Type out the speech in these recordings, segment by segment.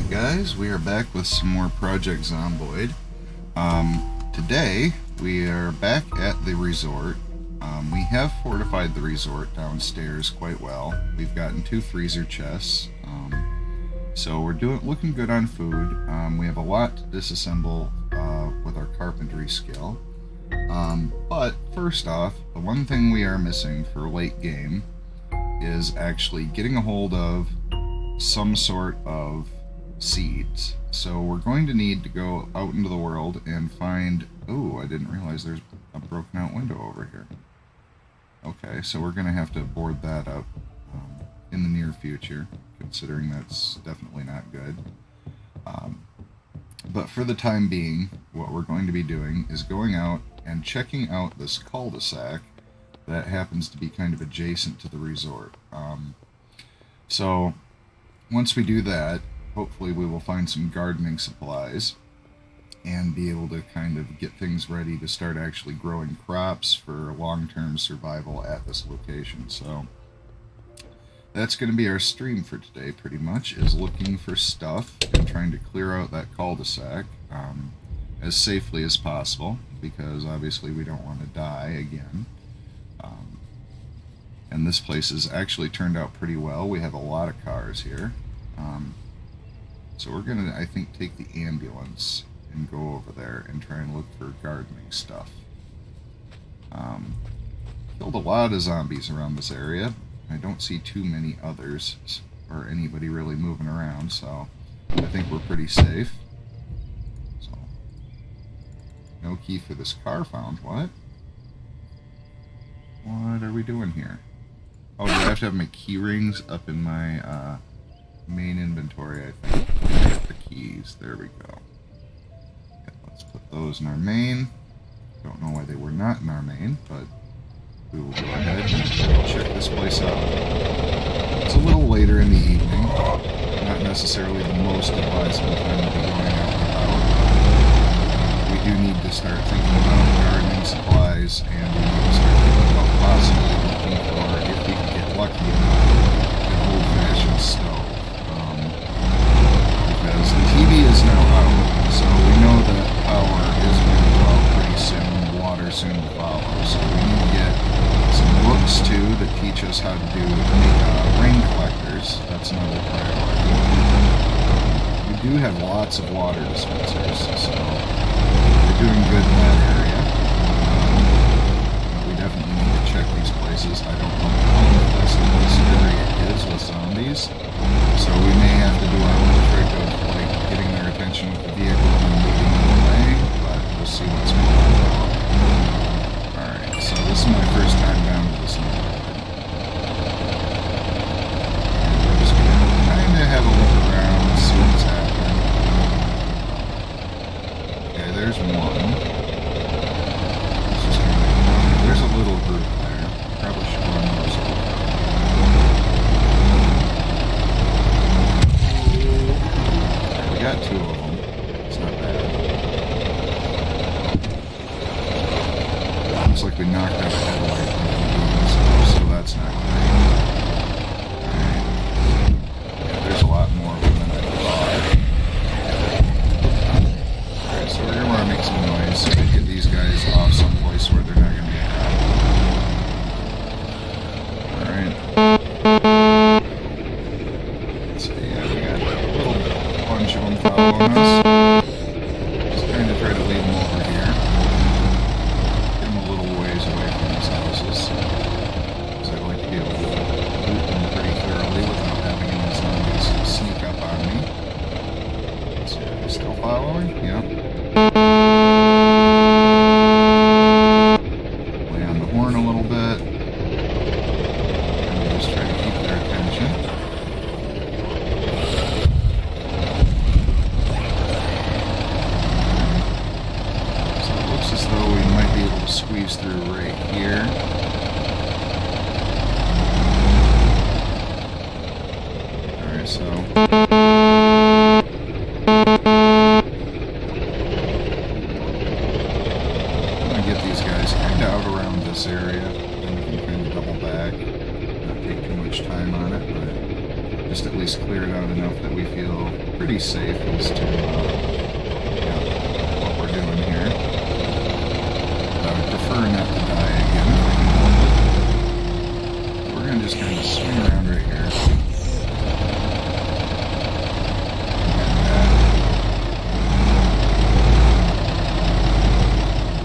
Alright guys, we are back with some more Project Zomboid. Today we are back at the resort. We have fortified the resort downstairs quite well. We've gotten 2 freezer chests, so we're looking good on food. We have a lot to disassemble with our carpentry skill. But first off, the one thing we are missing for late game is actually getting a hold of some sort of seeds. So we're going to need to go out into the world and find... Oh, I didn't realize there's a broken out window over here. Okay, so we're going to have to board that up in the near future, considering that's definitely not good. But for the time being, what we're going to be doing is going out and checking out this cul-de-sac that happens to be kind of adjacent to the resort. So once we do that, hopefully we will find some gardening supplies and be able to kind of get things ready to start actually growing crops for long-term survival at this location. So that's going to be our stream for today, pretty much, is looking for stuff and trying to clear out that cul-de-sac as safely as possible, because obviously we don't want to die again. And this place has actually turned out pretty well. We have a lot of cars here. So we're going to, I think, take the ambulance and go over there and try and look for gardening stuff. Killed a lot of zombies around this area. I don't see too many others, or anybody really moving around, so I think we're pretty safe. So, no key for this car found. What? What are we doing here? Oh, do I have to have my key rings up in my main inventory, I think. Get the keys. There we go. Okay, let's put those in our main. Don't know why they were not in our main, but we will go ahead and check this place out. It's a little later in the evening. Not necessarily the most advisable time to be going out and about. We do need to start thinking about gardening supplies, and we need to start thinking about possibly looking for, if we can get lucky enough, an old-fashioned stove. Because the TV is now out, so we know that power is going to go out pretty soon, water soon to follow, so we need to get some books too that teach us how to do rain collectors. That's another priority. We do have lots of water dispensers, so we're doing good in that area. But we definitely need to check these places. I don't know how infested this area is with zombies, so we may have to do our own trick of like getting their attention with the vehicle and leading them away, but we'll see what's going on. Alright, so this is my first time down to this neighborhood. And we're just going to kind of have a look around, see what's happening. Okay, there's one. Let's just kind of, there's a little group there. Probably should run those over. We got 2 of them. It's not bad. Looks like we knocked out a headlight so that's not great. Alright. Yeah, there's a lot more of them than I thought. Alright, so we're going to want to make some noise so we get these guys off someplace where they're not going to be around. Alright. So yeah, we got a little bunch of them following us. Just kind of try to lead them over here. Get them a little ways away from these houses. Because I'd like to be able to loot them pretty thoroughly without having any zombies sneak up on me. So are they still following? Yep. Lay on the horn a little bit. And we just try to keep their attention. As though we might be able to squeeze through right here. Alright, so I'm gonna get these guys kind of out around this area, then we can kind of double back, not take too much time on it, but just at least clear it out enough that we feel pretty safe as to what we're doing here. I would prefer not to die again if I can help it. We're going to just kind of swing around right here.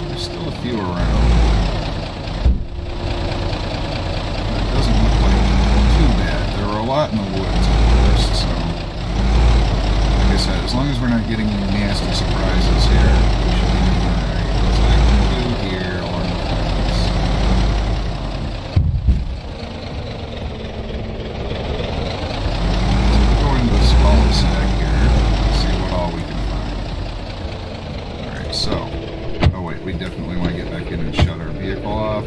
There's still a few around. It doesn't look like too bad. There were a lot in the woods at first, so like I said, as long as we're not getting any nasty surprises here, we should be doing alright. That's what I can do here along the fence. So we'll go into this cul-de-sac here and see what all we can find. Alright, so, oh wait, we definitely want to get back in and shut our vehicle off,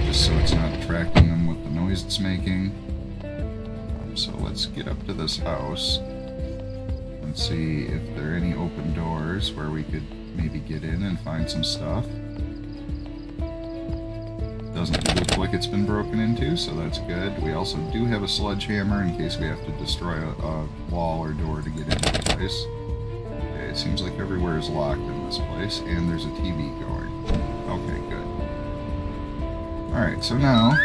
just so it's not attracting them with the noise it's making. So let's get up to this house and see if there are any open doors where we could maybe get in and find some stuff. Doesn't look like it's been broken into, so that's good. We also do have a sledgehammer in case we have to destroy a wall or door to get into the place. Okay, it seems like everywhere is locked in this place, and there's a TV going. Okay, good. Alright, so now...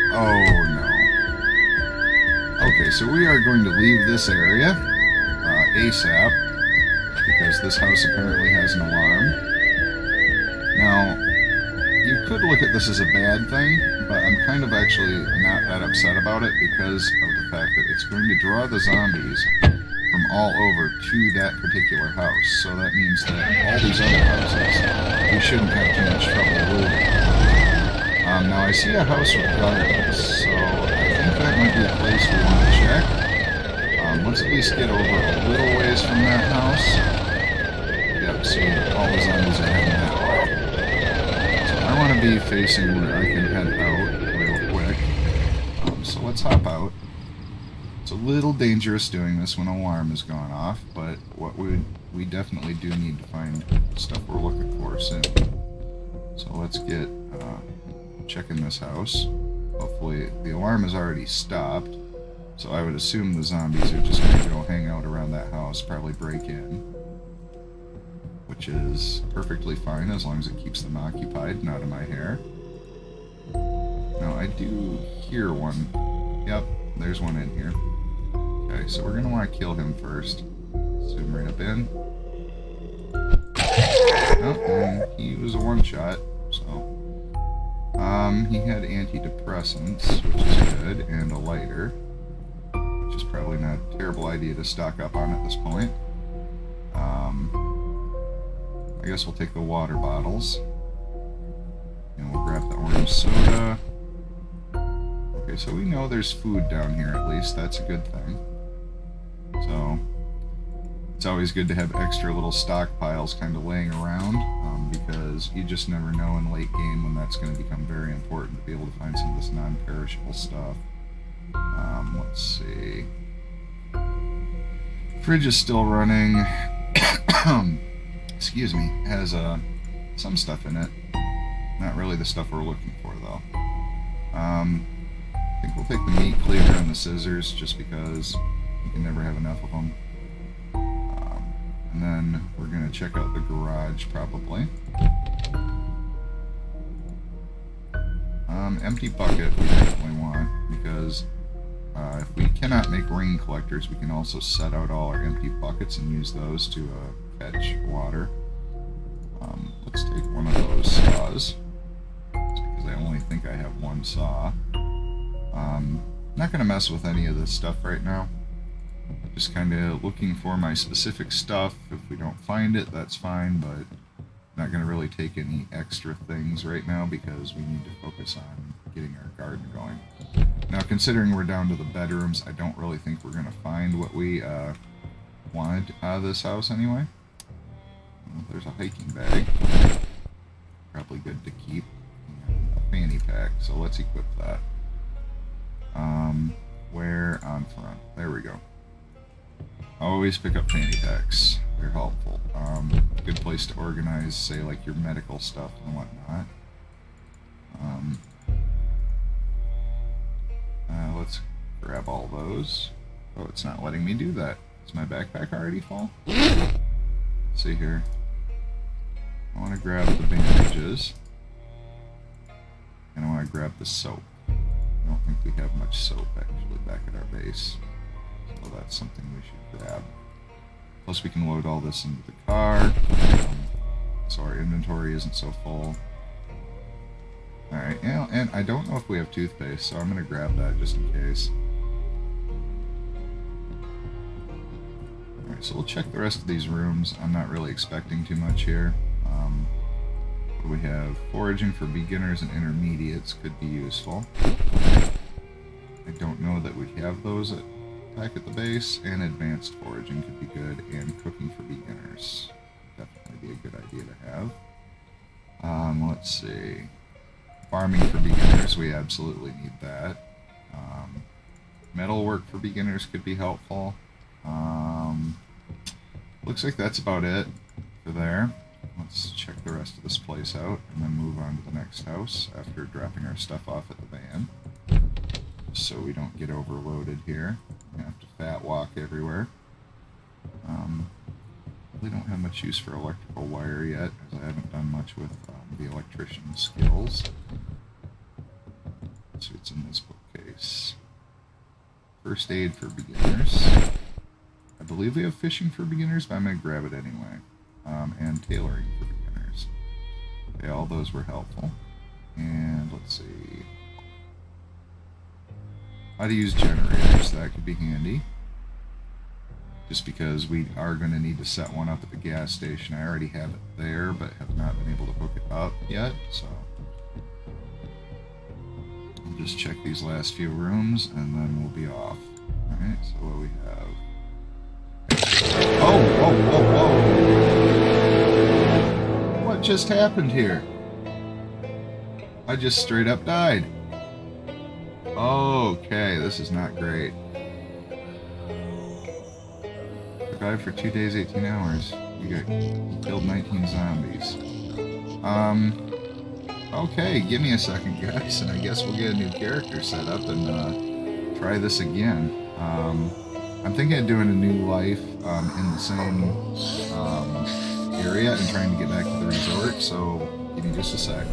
Oh, no. Okay, so we are going to leave this area ASAP, because this house apparently has an alarm. Now, you could look at this as a bad thing, but I'm kind of actually not that upset about it because of the fact that it's going to draw the zombies from all over to that particular house. So that means that all these other houses, we shouldn't have too much trouble looting. Now I see a house with gardens, so I think that might be a place we want to check. Let's at least get over a little ways from that house. Yep, see, all the zombies are heading that way. So I want to be facing where I can head out real quick. So let's hop out. It's a little dangerous doing this when an alarm has gone off, but what we definitely do need to find stuff we're looking for soon. So let's get checking this house. Hopefully the alarm has already stopped, so I would assume the zombies are just going to go hang out around that house, probably break in, which is perfectly fine as long as it keeps them occupied and out of my hair. Now I do hear one. Yep, there's one in here. Okay, so we're going to want to kill him first. Zoom right up in. Oh, and he was a one-shot, so... he had antidepressants, which is good, and a lighter, which is probably not a terrible idea to stock up on at this point. I guess we'll take the water bottles, and we'll grab the orange soda. Okay, so we know there's food down here at least, that's a good thing. So, it's always good to have extra little stockpiles kind of laying around, because you just never know in late game when that's going to become very important to be able to find some of this non-perishable stuff. Let's see. Fridge is still running. Excuse me. Has some stuff in it. Not really the stuff we're looking for, though. I think we'll take the meat cleaver and the scissors, just because you can never have enough of them. And then we're going to check out the garage, probably. Empty bucket we definitely want, because if we cannot make rain collectors, we can also set out all our empty buckets and use those to catch water. Let's take one of those saws, just because I only think I have one saw. Not going to mess with any of this stuff right now. Just kind of looking for my specific stuff. If we don't find it, that's fine, but not going to really take any extra things right now because we need to focus on getting our garden going. Now, considering we're down to the bedrooms, I don't really think we're going to find what we wanted out of this house anyway. Well, there's a hiking bag. Probably good to keep. And a fanny pack, so let's equip that. Where on front? There we go. Always pick up fanny packs. They're helpful. Good place to organize, say, like your medical stuff and whatnot. Let's grab all those. Oh, it's not letting me do that. Is my backpack already full? Let's see here. I want to grab the bandages. And I want to grab the soap. I don't think we have much soap actually back at our base. So that's something we should grab. Plus we can load all this into the car. So our inventory isn't so full. Alright, and I don't know if we have toothpaste, so I'm going to grab that just in case. Alright, so we'll check the rest of these rooms. I'm not really expecting too much here. What do we have? Foraging for beginners and intermediates could be useful. I don't know that we have those back at the base, and advanced foraging could be good, and cooking for beginners. Definitely be a good idea to have. Let's see. Farming for beginners, we absolutely need that. Metalwork for beginners could be helpful. Looks like that's about it for there. Let's check the rest of this place out and then move on to the next house after dropping our stuff off at the van. So we don't get overloaded here. We have to fat walk everywhere. Really don't have much use for electrical wire yet, as I haven't done much with the electrician skills. Let's see what's in this bookcase. First aid for beginners. I believe we have fishing for beginners, but I'm going to grab it anyway. And tailoring for beginners. Okay, all those were helpful. And let's see. How to use generators, that could be handy. Just because we are going to need to set one up at the gas station. I already have it there, but have not been able to hook it up yet, so I'll just check these last few rooms and then we'll be off. Alright, so what do we have? Oh, whoa, whoa, whoa! What just happened here? I just straight up died. Okay, this is not great. Survived for 2 days, 18 hours. You killed 19 zombies. Okay, give me a second, guys, and I guess we'll get a new character set up and try this again. I'm thinking of doing a new life in the same area and trying to get back to the resort, so give me just a sec.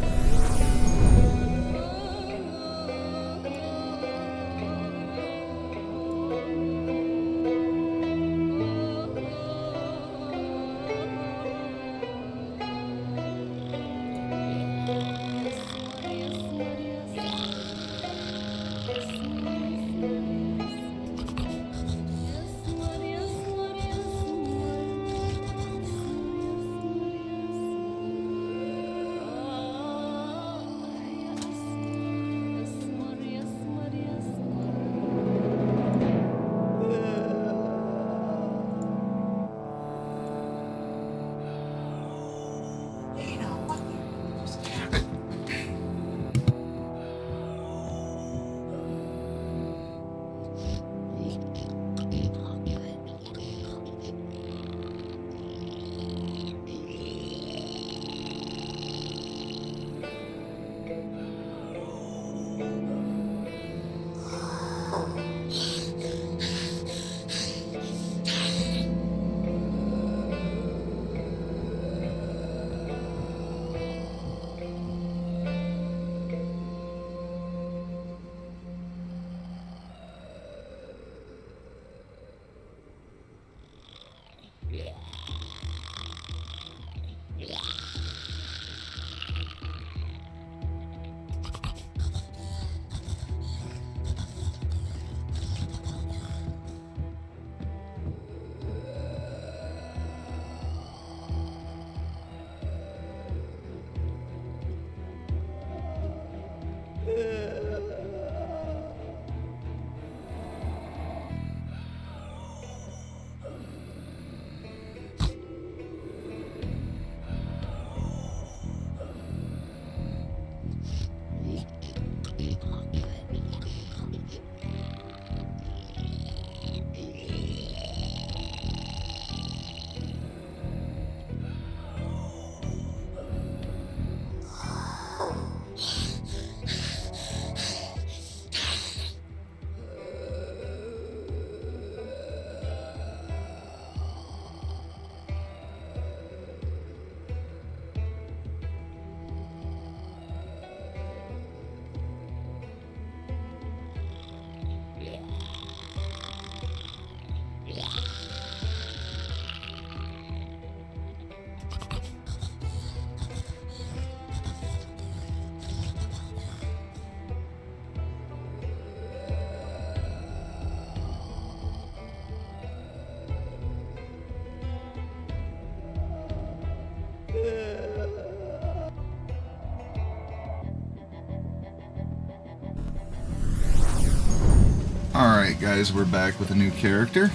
Alright guys, we're back with a new character.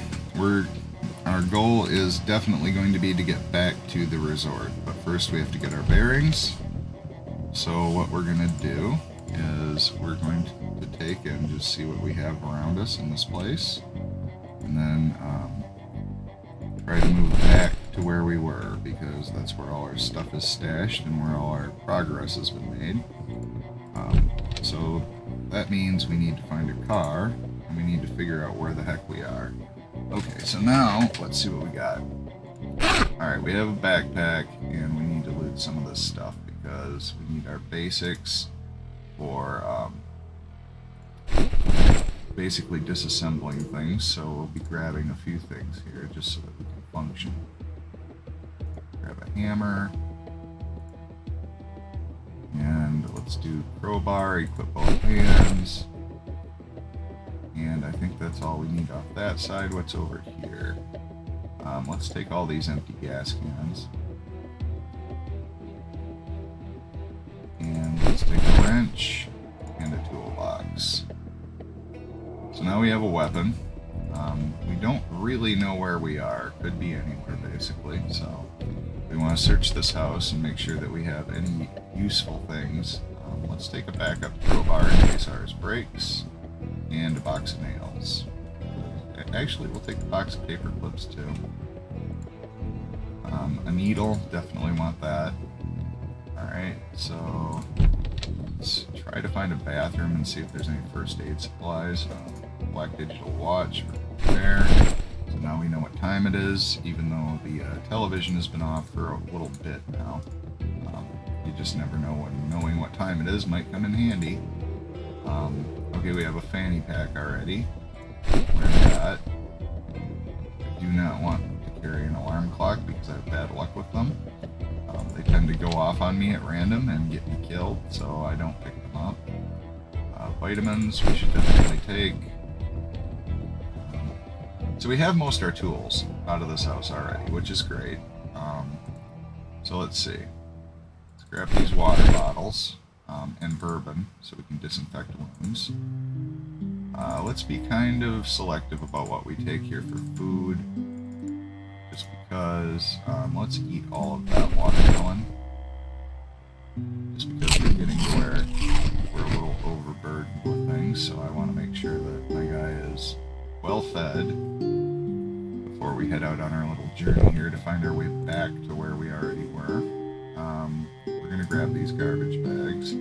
Our goal is definitely going to be to get back to the resort, but first we have to get our bearings. So what we're going to do is we're going to take and just see what we have around us in this place, and then try to move back to where we were, because that's where all our stuff is stashed and where all our progress has been made. So that means we need to find a car, and we need to figure out where the heck we are. Okay, so now let's see what we got. Alright, we have a backpack, and we need to loot some of this stuff because we need our basics for basically disassembling things, so we'll be grabbing a few things here just so that we can function. Grab a hammer, and let's do crowbar, equip both hands, and I think that's all we need off that side. What's over here? Let's take all these empty gas cans, and let's take a wrench and a toolbox. So now we have a weapon. We don't really know where we are. Could be anywhere, basically. So we want to search this house and make sure that we have any useful things. Let's take a backup crowbar in case ours breaks, and a box of nails. Actually, we'll take a box of paper clips too. A needle, definitely want that. Alright, so let's try to find a bathroom and see if there's any first aid supplies. Black digital watch for there. So now we know what time it is, even though the television has been off for a little bit now. You just never know when knowing what time it is might come in handy. Okay, we have a fanny pack already. Where's that? I do not want to carry an alarm clock because I have bad luck with them. They tend to go off on me at random and get me killed, so I don't pick them up. Vitamins we should definitely take. So we have most of our tools out of this house already, which is great. So let's see. Let's grab these water bottles and bourbon so we can disinfect wounds. Let's be kind of selective about what we take here for food, just because let's eat all of that watermelon, just because we're getting to where we're a little overburdened with things, so I want to make sure that my guy is well fed before we head out on our little journey here to find our way back to where we already were. We're going to grab these garbage bags.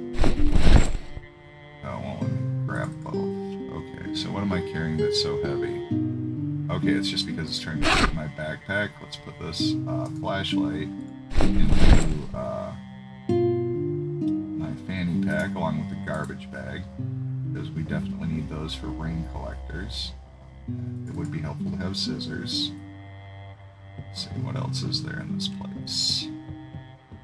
Oh, well, let me grab both. Okay, so what am I carrying that's so heavy? Okay, it's just because it's trying to fit in my backpack. Let's put this flashlight into my fanny pack along with the garbage bag, because we definitely need those for rain collectors. It would be helpful to have scissors. Let's see, what else is there in this place?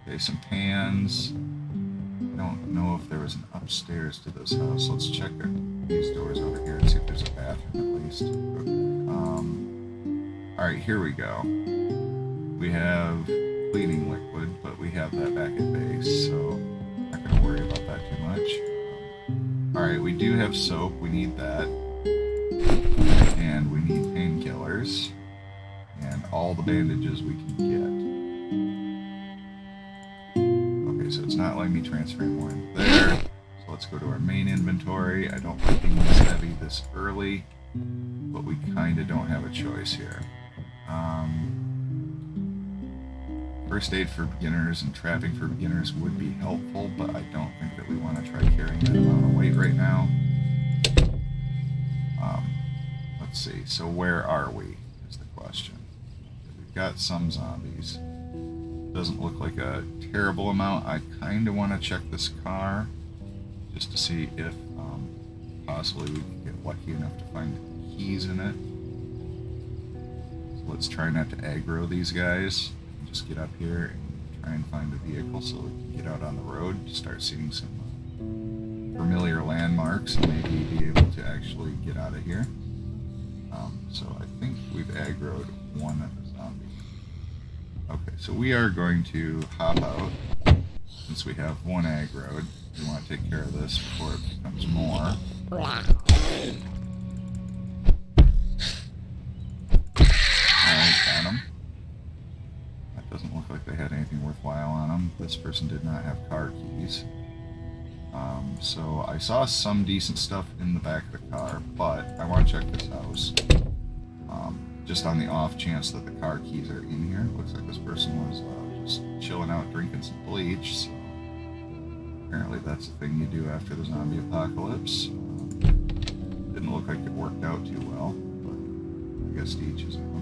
Okay, some pans. I don't know if there was an upstairs to this house. Let's check these doors over here and see if there's a bathroom at least. Okay. Alright, here we go. We have cleaning liquid, but we have that back at base, so I'm not going to worry about that too much. Alright, we do have soap. We need that. And we need painkillers. And all the bandages we can get. Okay, so it's not letting me transfer more in there. So let's go to our main inventory. I don't like being this heavy this early, but we kind of don't have a choice here. First aid for beginners and trapping for beginners would be helpful, but I don't think that we want to try carrying that amount of weight right now. Let's see, so where are we, is the question. We've got some zombies. Doesn't look like a terrible amount. I kind of want to check this car, just to see if possibly we can get lucky enough to find keys in it. So let's try not to aggro these guys. Just get up here and try and find a vehicle so we can get out on the road to start seeing some familiar landmarks and maybe be able to actually get out of here. So I think we've aggroed one of the zombies. Okay, so we are going to hop out since we have one aggroed. We want to take care of this before it becomes more. anything worthwhile on them. This person did not have car keys. So I saw some decent stuff in the back of the car, but I want to check this house. Just on the off chance that the car keys are in here. Looks like this person was just chilling out drinking some bleach, so apparently that's the thing you do after the zombie apocalypse. Didn't look like it worked out too well, but I guess to each his own.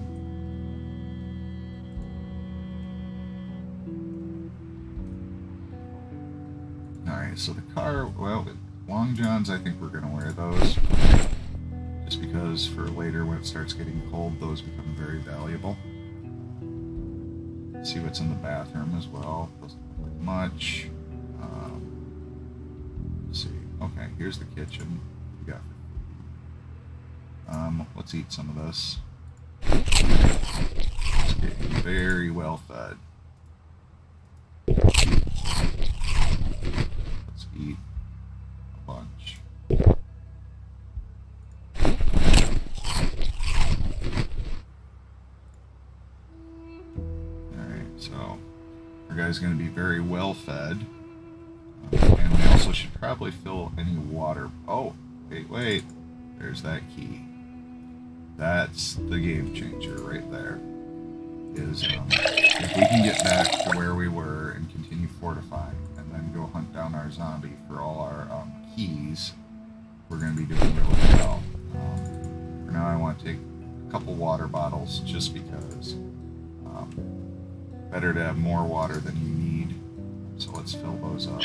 Alright, so the car, well, long johns, I think we're going to wear those. Just because for later when it starts getting cold, those become very valuable. Let's see what's in the bathroom as well. Doesn't look like much. Let's see. Okay, here's the kitchen. We got. Let's eat some of this. It's getting very well fed. Let's eat a bunch. Alright, so our guy's going to be very well fed. And we also should probably fill any water. Oh, wait. There's that key. That's the game changer right there. Is if we can get back to where we were and continue fortifying, and then go hunt down our zombie for all our keys, we're going to be doing really well. For now, I want to take a couple water bottles just because. Better to have more water than you need. So let's fill those up.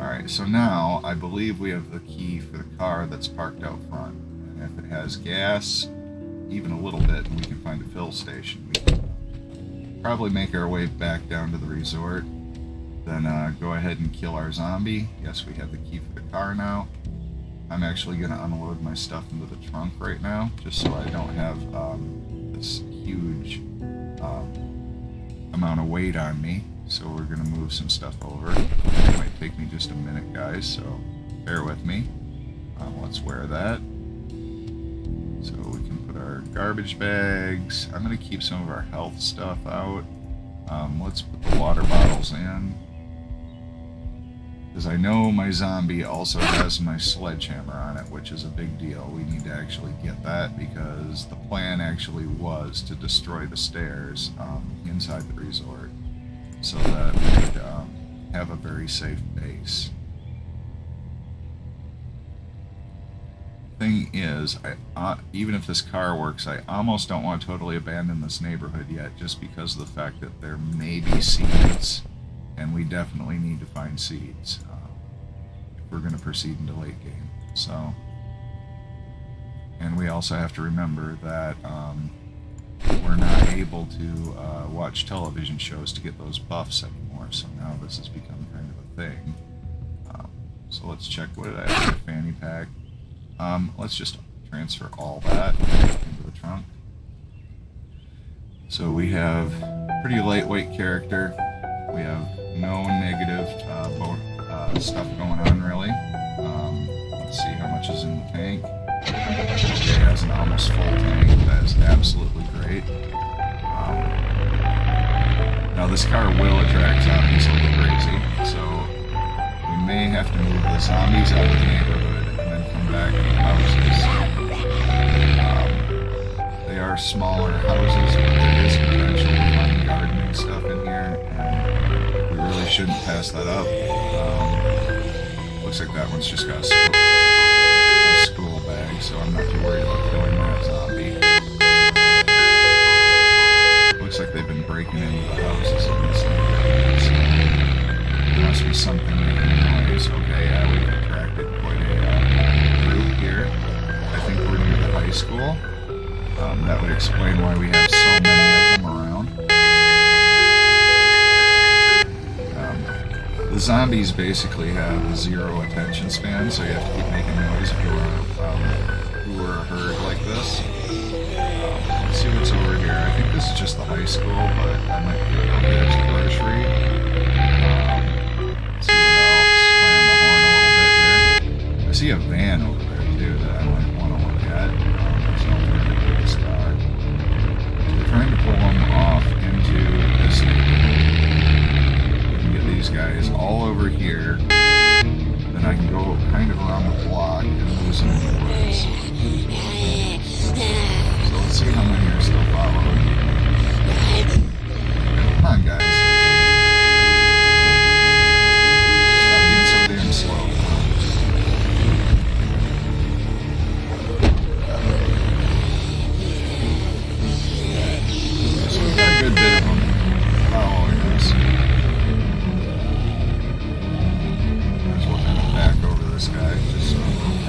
Alright, so now I believe we have the key for the car that's parked out front. And if it has gas, even a little bit, and we can find a fill station, we can probably make our way back down to the resort. Then go ahead and kill our zombie. Yes, we have the key for the car now. I'm actually going to unload my stuff into the trunk right now, just so I don't have this huge amount of weight on me. So we're going to move some stuff over. It might take me just a minute, guys, so bear with me. Let's wear that. So we can put our garbage bags. I'm going to keep some of our health stuff out. Let's put the water bottles in. Because I know my zombie also has my sledgehammer on it, which is a big deal. We need to actually get that because the plan actually was to destroy the stairs inside the resort so that we could have a very safe base. Thing is, even if this car works, I almost don't want to totally abandon this neighborhood yet just because of the fact that there may be seeds. And we definitely need to find seeds if we're going to proceed into late game. So, and we also have to remember that we're not able to watch television shows to get those buffs anymore. So now this has become kind of a thing. So let's check what did I have in the fanny pack. Let's just transfer all that into the trunk. So we have a pretty lightweight character. We have no negative stuff going on, really. Let's see how much is in the tank. It has an almost full tank. That is absolutely great. Now this car will attract zombies like crazy, so we may have to move the zombies out of the neighborhood and then come back to the houses. They are smaller houses, but there is potential to find gardening stuff in here, and we really shouldn't pass that up. Looks like that one's just got a school bag, so I'm not too worried about killing that zombie. Looks like they've been breaking into the houses in this neighborhood, so there must be something making noise. Okay, yeah, we've attracted quite a group here. I think we're near the high school. That would explain why we have so many of them around. The zombies basically have a zero attention span, so you have to keep making noise if you are a herd like this. Let's see what's over here. I think this is just the high school, but I might be able to get a grocery. Let's see what else. Slam the horn a little bit here. I see a van over there too that I might want to look at. There's no very big star. So we're trying to pull them off into I can go kind of around the block and lose them in the woods. So let's see how many are still following. Come on, guys. Stop being so damn slow. So we've got a good bit of them following us. Back over this guy, just so I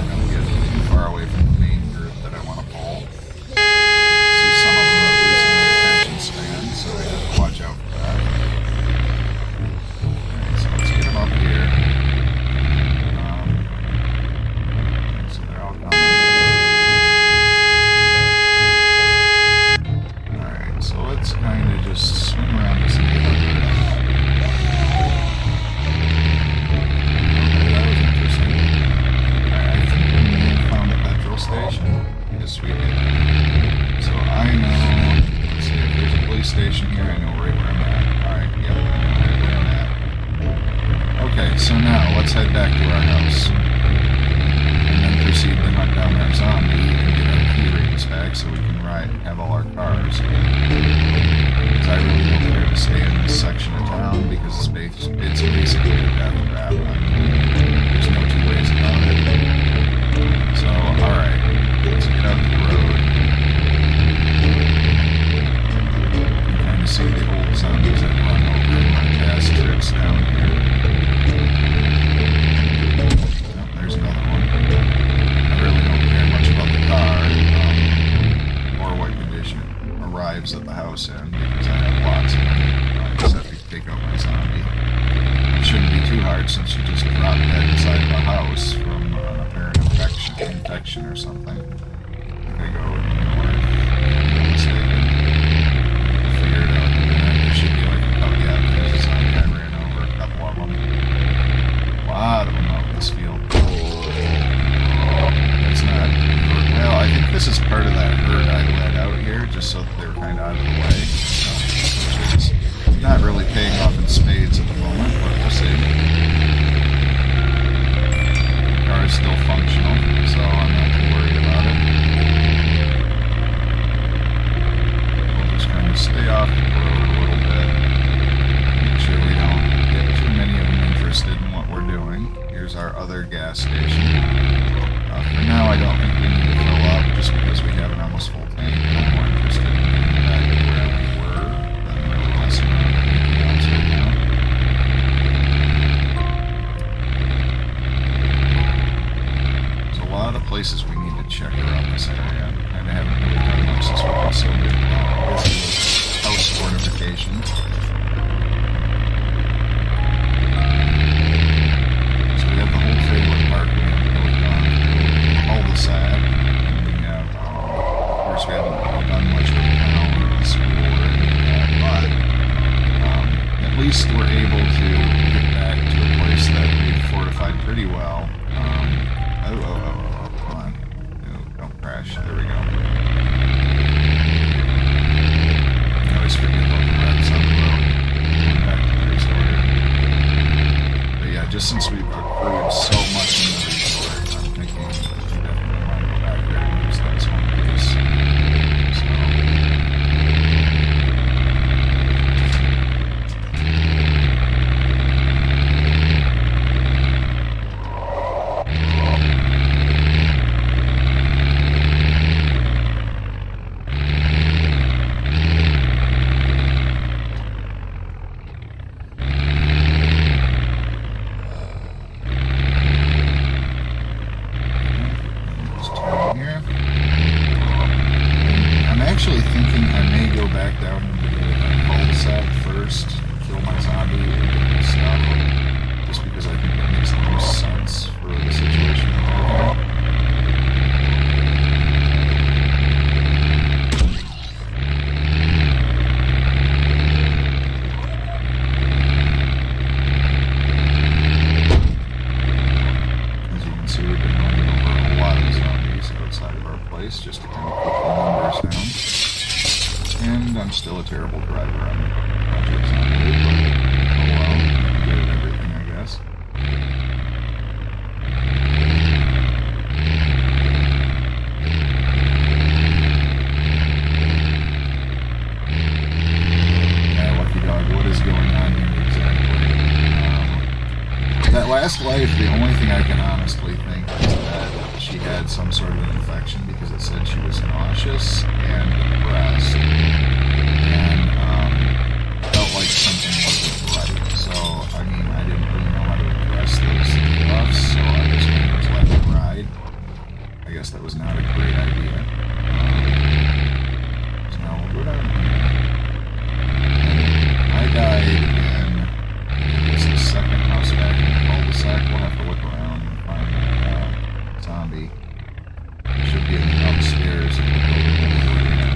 don't get too far away from the main group that I want to pull. See some of them are losing their attention span, so I have to watch out for that. Alright, so let's get them up here. So they're all coming. Alright, so let's kind of just swing around this neighborhood. Station. Yes, we did. So I know, let's see, if there's a police station here, I know right where I'm at. Alright, yep, I know right where I'm at. Okay, so now, let's head back to our house. And then proceed to hunt down that zombie and get our key rings back so we can ride and have all our cars. Because I really don't care to stay in this section of town because it's basically a death trap. I mean, there's no two ways about it. So, alright, let's get out the road. You kind of see the old zombies that run over in my past trips down here. Oh, there's another one. I really don't care much about the car, or what condition it arrives at the house in, because I have lots of them. I just have to take out my zombie. It shouldn't be too hard since you just drop dead inside of a house from infection or something. I think I go north. I'm not mistaken. Figure it out in a minute. There should be like a couple. Yeah, there's a zombie. I ran over a couple of them. A lot of them out in this field. That's not. Well, I think this is part of that herd I led out here, just so that they were kind of out of the way. Which is not really paying off in spades at the moment, but we'll see. Is still functional, so I'm not too worried about it. We'll just kind of stay off the road a little bit. Make sure we don't get too many of them interested in what we're doing. Here's our other gas station. For now, I don't think we need to fill up just because we have an almost full tank and I'm more interested in getting back to where we were than really messing around with anything else right now. A lot of places we need to check around this area. Kind of haven't really done much since we've been so busy with house fortification. So we have the whole favorite park we haven't really done. Cul-de-sac. And we have, of course, we haven't really done much with the town or the school or anything like that. But at least we're able to get back to a place that we've fortified pretty well. Come on. No, don't crash. There we go. I always forget about the rats on the road. Going back to the resort. But yeah, just since we've accrued so much in the resort, I'm thinking we definitely want to go back there and use that as one piece. still a terrible driver on projects on it, but oh well, I'm good at everything, I guess. wife, the only thing I can honestly think is that she had some sort of an infection because it said she was nauseous and depressed and felt like something wasn't right. So, I mean, I didn't really know how to address those debuffs, so I just kind of let it ride. I guess that was not a great idea. So now we'll go down here. I died in, this is the second house back in the cul-de-sac. We'll have to look around and find a zombie. It should be in the upstairs of the building that we're in.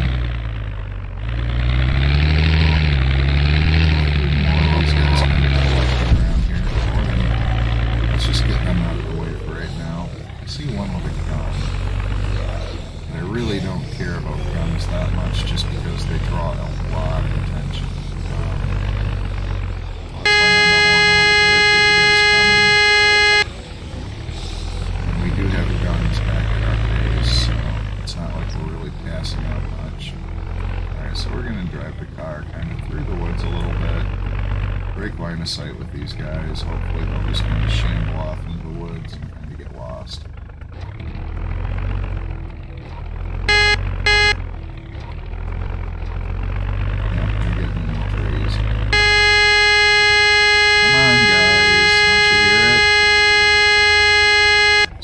More of these guys kind of collecting around here. Let's just get them out of the way for right now. I see one with a gun. I really don't care about guns that much just because they draw a lot of attention. Passing out much. Alright, so we're going to drive the car kind of through the woods a little bit. Break line of sight with these guys. Hopefully they'll just kind of shamble off into the woods and kind of get lost. Yeah, they're getting in the trees. Come on, guys. Don't you hear it?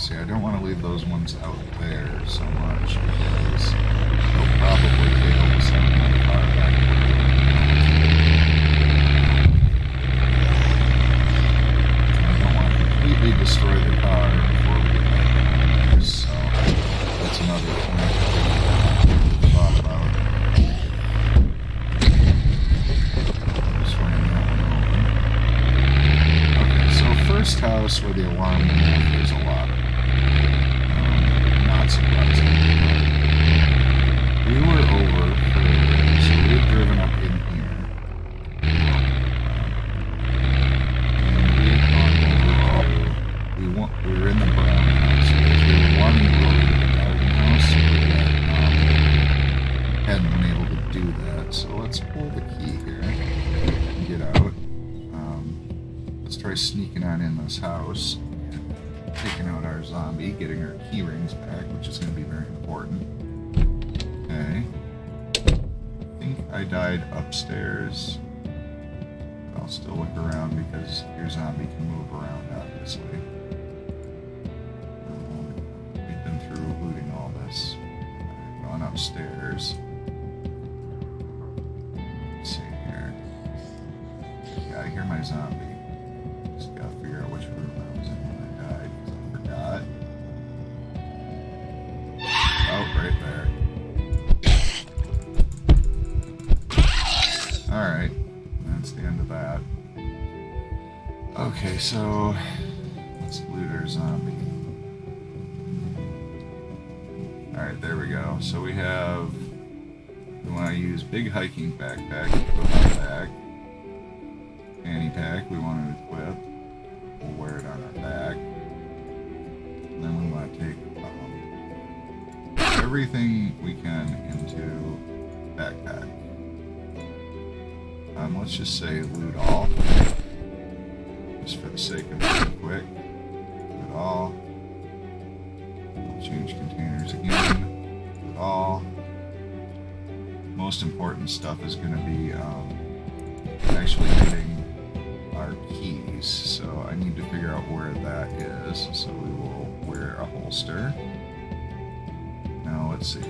See, I don't want to leave those ones out there so much because they'll probably fail to send my car back. I don't want to completely destroy the car before we get back there, so that's another point that we thought about. Just running that one over. Okay, so first house where the alarm went off, there's a lot of it. Not surprising. We were over further, so we had driven up in here. And we had gone over to, we were in the brown house because we were wanting to go to the garden house, but hadn't been able to do that. So let's pull the key here and get out. Let's try sneaking on in this house and taking out our zombie, getting our key rings back, which is going to be very important. Okay. I think I died upstairs. I'll still look around because your zombie can move around, obviously. We've been through looting all this. I've gone upstairs. Let's see here. Yeah, I hear my zombie. Just gotta figure out which room I was in when I died because I forgot. Oh, right there. Alright, that's the end of that. Okay, so let's loot our zombie. Alright, there we go. So we want to use big hiking backpack, put on back. Fanny pack, we want to equip. We'll wear it on our back. And then we want to take everything we can into backpack. Let's just say loot all, just for the sake of being quick. Loot all. We'll change containers again. Loot all. Most important stuff is going to be actually getting our keys. So I need to figure out where that is. So we will wear a holster. Now let's see.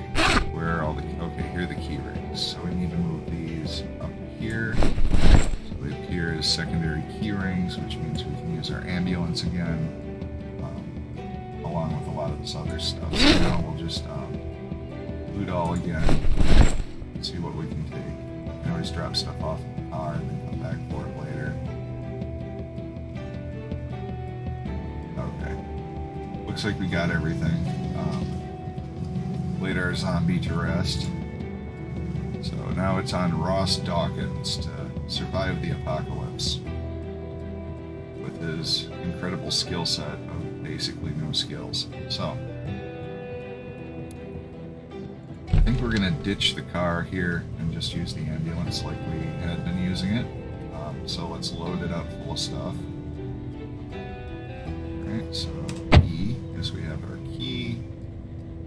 Where are all the... Okay, here are the key rings. So we need to move these up here. So they appear as secondary key rings, which means we can use our ambulance again, along with a lot of this other stuff. So now we'll just loot all again and see what we can take. We can always drop stuff off in the car and then come back for it later. Okay. Looks like we got everything. Laid our zombie to rest. So now it's on Ross Dawkins to survive the apocalypse with his incredible skill set of basically no skills. So I think we're going to ditch the car here and just use the ambulance like we had been using it. So let's load it up full of stuff. Alright, so E, guess we have our key.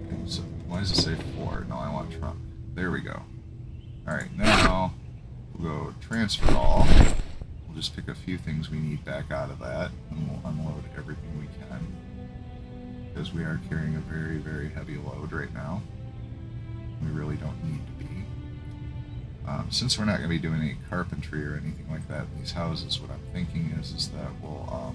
And so, why does it say 4? No, I want trunk. There we go. Alright, now we'll go transfer all. We'll just pick a few things we need back out of that, and we'll unload everything we can. Because we are carrying a very, very heavy load right now. We really don't need to be. Since we're not going to be doing any carpentry or anything like that in these houses, what I'm thinking is that we'll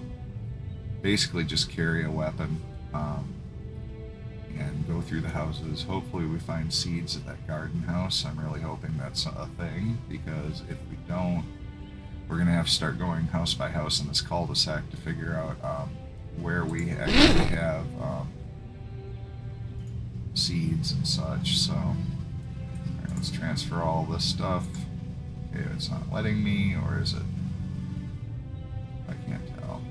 basically just carry a weapon and go through the houses. Hopefully we find seeds at that garden house. I'm really hoping that's a thing, because if we don't, we're going to have to start going house by house in this cul-de-sac to figure out where we actually have seeds and such. So alright, let's transfer all this stuff. Okay, it's not letting me, or is it? I can't tell.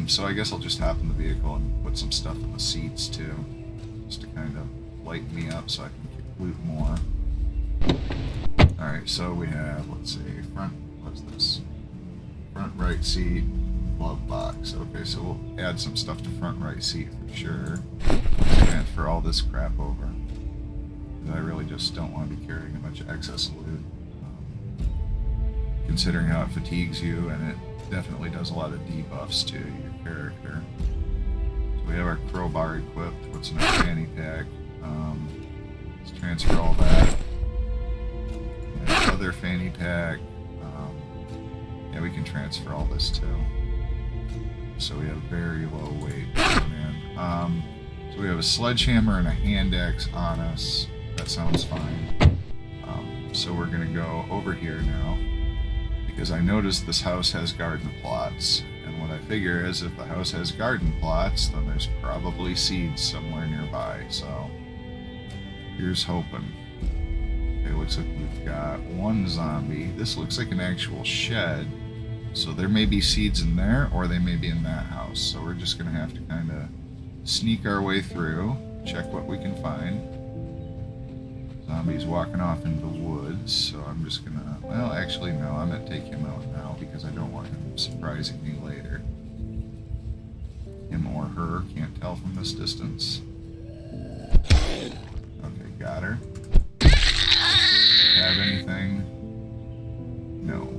So I guess I'll just hop in the vehicle and put some stuff in the seats too, just to kind of lighten me up so I can loot more. Alright, so we have, let's see, what's this? Front right seat, glove box. Okay, so we'll add some stuff to front right seat for sure. Let's transfer all this crap over, because I really just don't want to be carrying a bunch of excess loot. Considering how it fatigues you, and it definitely does a lot of debuffs to your character. So we have our crowbar equipped. What's in our fanny pack? Let's transfer all that. Other fanny pack. Yeah, we can transfer all this too. So we have very low weight coming in. So we have a sledgehammer and a hand axe on us. That sounds fine. So we're gonna go over here now, because I noticed this house has garden plots, and what I figure is if the house has garden plots, then there's probably seeds somewhere nearby. So here's hoping. Okay, looks like we've got one zombie. This looks like an actual shed, so there may be seeds in there, or they may be in that house. So we're just gonna have to kind of sneak our way through, check what we can find. Zombie's walking off into the woods, so I'm just gonna, well, actually no, I'm gonna take him out now because I don't want him surprising me later. Him or her, can't tell from this distance. Okay, got her. Have anything? No.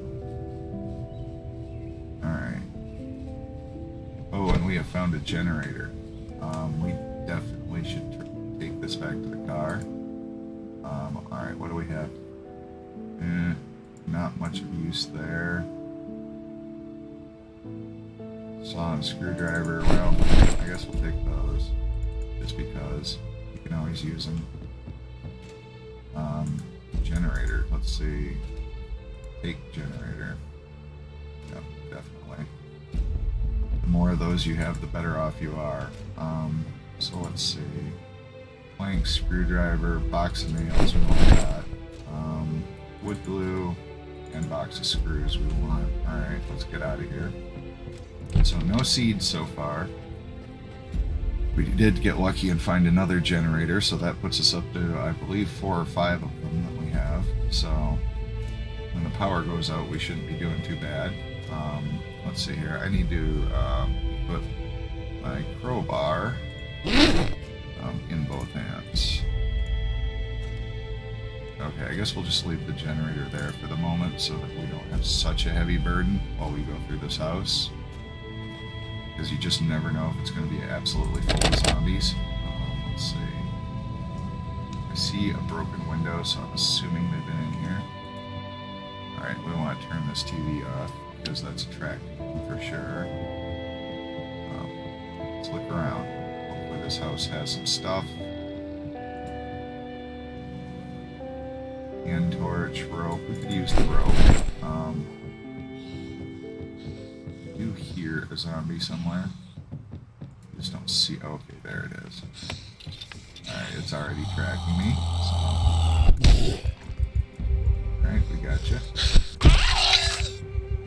Alright. Oh, and we have found a generator. We definitely should take this back to the car. Alright, what do we have? Not much of use there. Saw and screwdriver, well, I guess we'll take those. Just because you can always use them. Generator, let's see. Take generator. Yep, definitely. The more of those you have, the better off you are. So let's see. Plank, screwdriver, box of nails, we want that. Wood glue, and box of screws we want. Alright, let's get out of here. So no seeds so far. We did get lucky and find another generator, so that puts us up to, I believe, 4 or 5 of them that we have. So when the power goes out, we shouldn't be doing too bad. Let's see here. I need to put my crowbar in both hands. Okay, I guess we'll just leave the generator there for the moment so that we don't have such a heavy burden while we go through this house. Because you just never know if it's going to be absolutely full of zombies. Let's see. I see a broken window, so I'm assuming they've been in here. Alright, we want to turn this TV off because that's attracting them for sure. Let's look around. Hopefully this house has some stuff. Hand torch, rope. We could use the rope. I do hear a zombie somewhere. Just don't see. Oh, okay, there it is. Alright, it's already tracking me. So. Alright, we got you.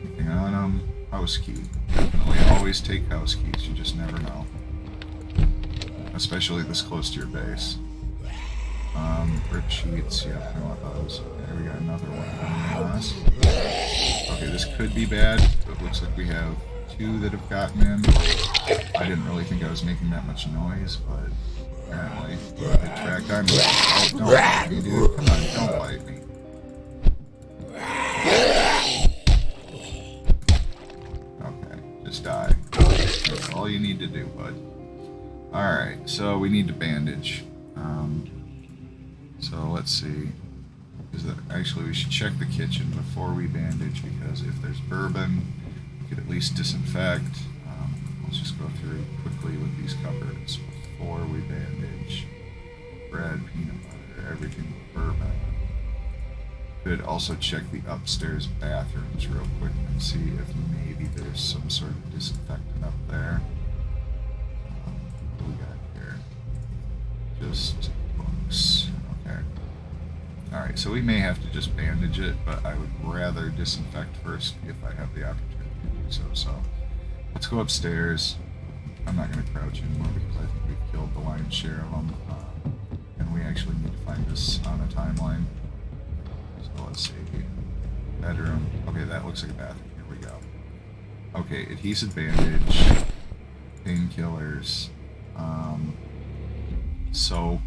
Anything on them? House key. Definitely always take house keys. You just never know. Especially this close to your base. Rip sheets, yeah, I want those. There, we got another one on us. Okay, this could be bad, but it looks like we have 2 that have gotten in. I didn't really think I was making that much noise, but apparently they tracked on me. Oh, don't bite me, dude. Come on, don't bite me. Okay, just die. That's all you need to do, bud. Alright, so we need to bandage. So let's see. Actually, we should check the kitchen before we bandage, because if there's bourbon, we could at least disinfect. Let's just go through quickly with these cupboards before we bandage. Bread, peanut butter, everything with bourbon. Could also check the upstairs bathrooms real quick and see if maybe there's some sort of disinfectant up there. What do we got here? Just books. Okay. Alright, so we may have to just bandage it, but I would rather disinfect first if I have the opportunity to do so. So let's go upstairs. I'm not going to crouch anymore because I think we've killed the lion's share of them. And we actually need to find this on a timeline. So let's see. Bedroom. Okay, that looks like a bathroom. Here we go. Okay, adhesive bandage. Painkillers. Soap.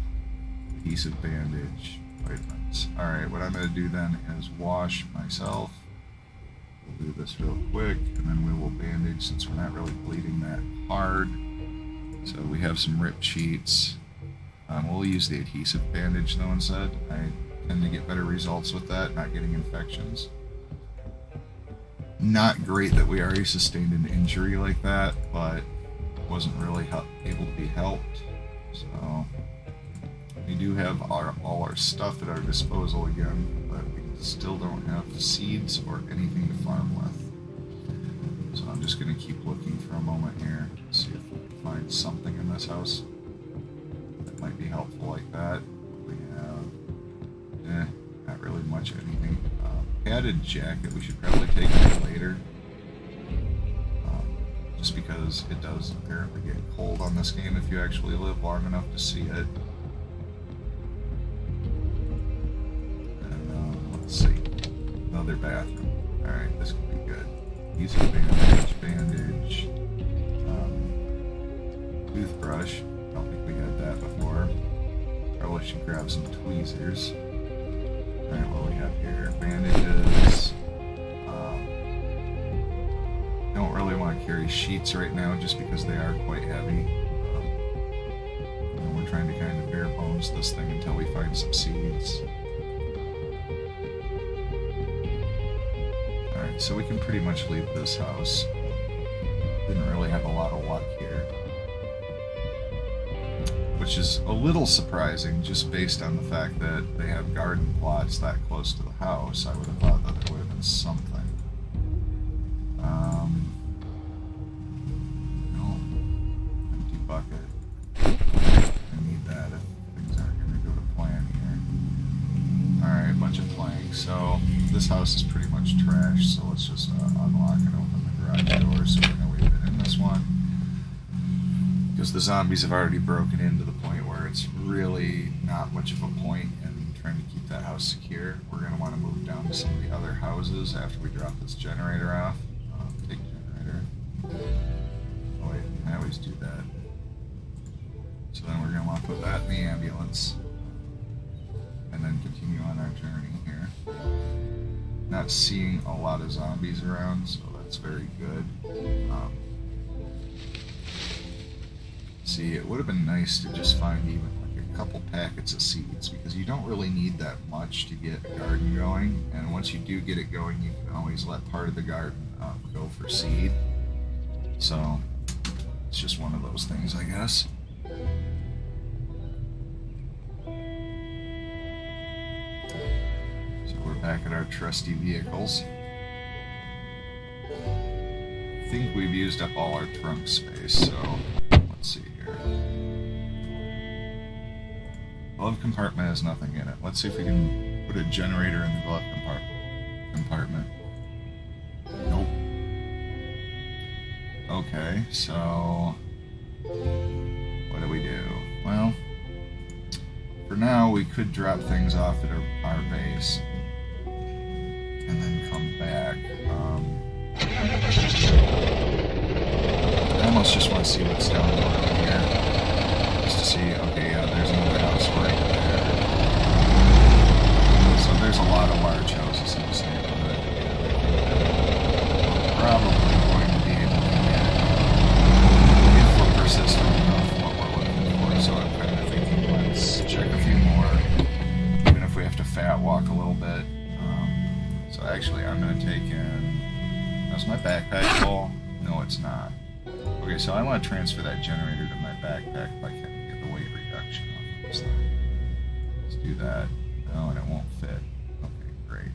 Adhesive bandage. Vitamins. Alright, what I'm going to do then is wash myself. We'll do this real quick, and then we will bandage since we're not really bleeding that hard. So we have some ripped sheets. We'll use the adhesive bandage though instead. I tend to get better results with that, not getting infections. Not great that we already sustained an injury like that, but wasn't really able to be helped. So we do have all our stuff at our disposal again, but we still don't have seeds or anything to farm with. So I'm just going to keep looking for a moment here to see if we can find something in this house that might be helpful like that. We have, not really much anything. Padded jacket we should probably take it later. Just because it does apparently get cold on this game if you actually live long enough to see it. Let's see. Another bathroom. Alright, this could be good. Easy bandage. Toothbrush. Don't think we had that before. Probably should grab some tweezers. Alright, what do we have here? Bandages. Don't really want to carry sheets right now just because they are quite heavy. And we're trying to kind of bare bones this thing until we find some seeds. Alright, so we can pretty much leave this house. Didn't really have a lot of luck here. Which is a little surprising just based on the fact that they have garden plots that close to the house. I would have thought that there would have been something. No. Empty bucket. I need that if things aren't going to go to plan here. Alright, a bunch of planks. So this house is pretty much trash, so let's just unlock and open the garage door so we know we've been in this one. Because the zombies have already broken into the point where it's really not much of a point in trying to keep that house secure. We're going to want to move down to some of the other houses after we drop this generator off. Take generator. Oh wait, I always do that. So then we're going to want to put that in the ambulance. And then continue on our journey here. Not seeing a lot of zombies around, so that's very good. See, it would have been nice to just find even like a couple packets of seeds, because you don't really need that much to get a garden going, and once you do get it going, you can always let part of the garden go for seed. So it's just one of those things, I guess. So we're back at our trusty vehicles. I think we've used up all our trunk space, so let's see here. Glove compartment has nothing in it. Let's see if we can put a generator in the glove compartment. Nope. Okay, so what do we do? Well, for now we could drop things off at our base and then come back. almost just want to see what's down below here. Just to see, okay, yeah, there's another house right there. So there's a lot of large houses in this neighborhood. We're probably going to be able to get, if we're persistent enough, what we're looking for. So I'm kind of thinking, let's check a few more, even if we have to fat walk a little bit. So actually, I'm going to take in... Is my backpack full? No, it's not. Okay, so I want to transfer that generator to my backpack if I can get the weight reduction off of this thing. Let's do that. No, and it won't fit. Okay, great.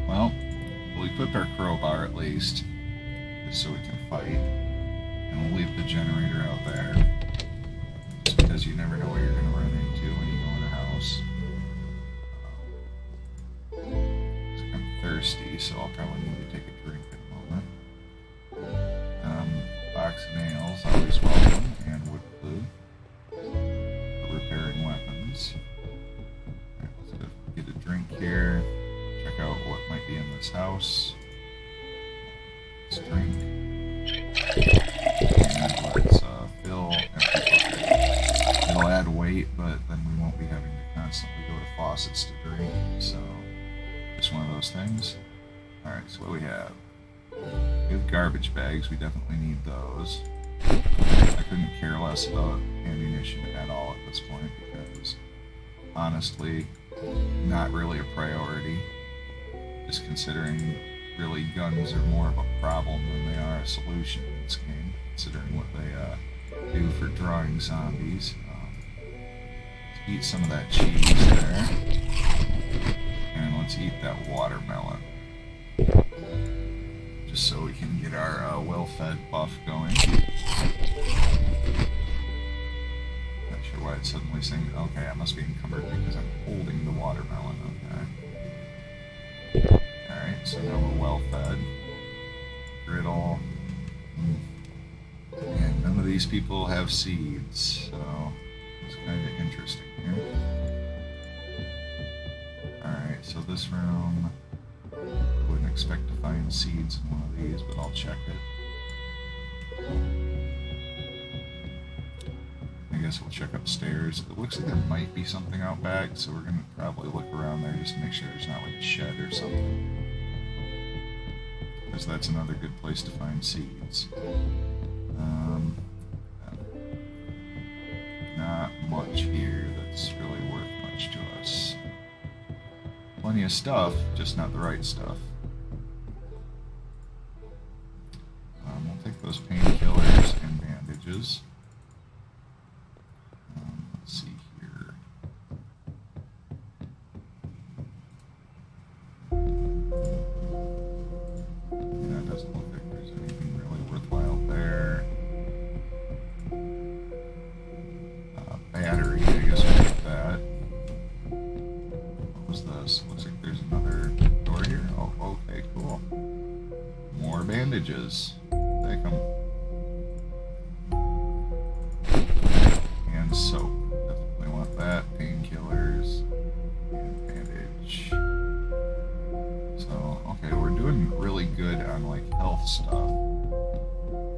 Well, we'll equip our crowbar at least, just so we can fight. And we'll leave the generator out there. Just because you never know what you're going to run into when you go in a house. I'm thirsty, so I'll probably need to take a drink in a moment. Box of nails, always welcome, and wood glue for repairing weapons. Alright, let's go get a drink here, check out what might be in this house. Let's drink. And let's fill empty bucket. It'll add weight, but then we won't be having to constantly go to faucets to drink, so just one of those things. Alright, so what do we have? We have garbage bags, we definitely need those. I couldn't care less about ammunition at all at this point because, honestly, not really a priority. Just considering really guns are more of a problem than they are a solution in this game, considering what they do for drawing zombies. Let's eat some of that cheese there. And let's eat that watermelon. Just so we can get our well-fed buff going. Not sure why it's suddenly saying, okay, I must be encumbered because I'm holding the watermelon. Okay. Alright, so now we're well-fed. Griddle. And none of these people have seeds, so it's kind of interesting here. Alright, so this room, I wouldn't expect to find seeds in one of these, but I'll check it. I guess we'll check upstairs. It looks like there might be something out back, so we're going to probably look around there just to make sure there's not like a shed or something. Because that's another good place to find seeds. Not much here that's really worth much to us. Plenty of stuff, just not the right stuff. We'll take those painkillers and bandages. Let's see here. Yeah, it doesn't look like there's anything really worthwhile there. Battery, I guess we'll take that. What was this? Looks like there's another door here. Oh, okay, cool. More bandages. Take them. And soap. Definitely want that. Painkillers. And bandage. So, okay, we're doing really good on, like, health stuff.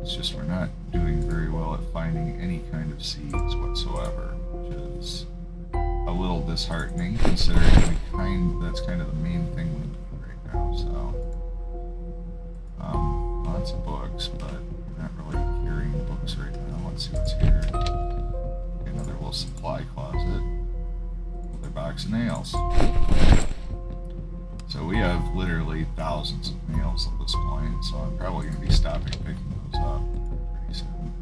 It's just we're not doing very well at finding any kind of seeds whatsoever, which is a little disheartening considering that's kind of the main thing we need right now, so lots of books, but we're not really carrying books right now. Let's see what's here. Another little supply closet. Another box of nails. So we have literally thousands of nails at this point, so I'm probably going to be stopping picking those up pretty soon.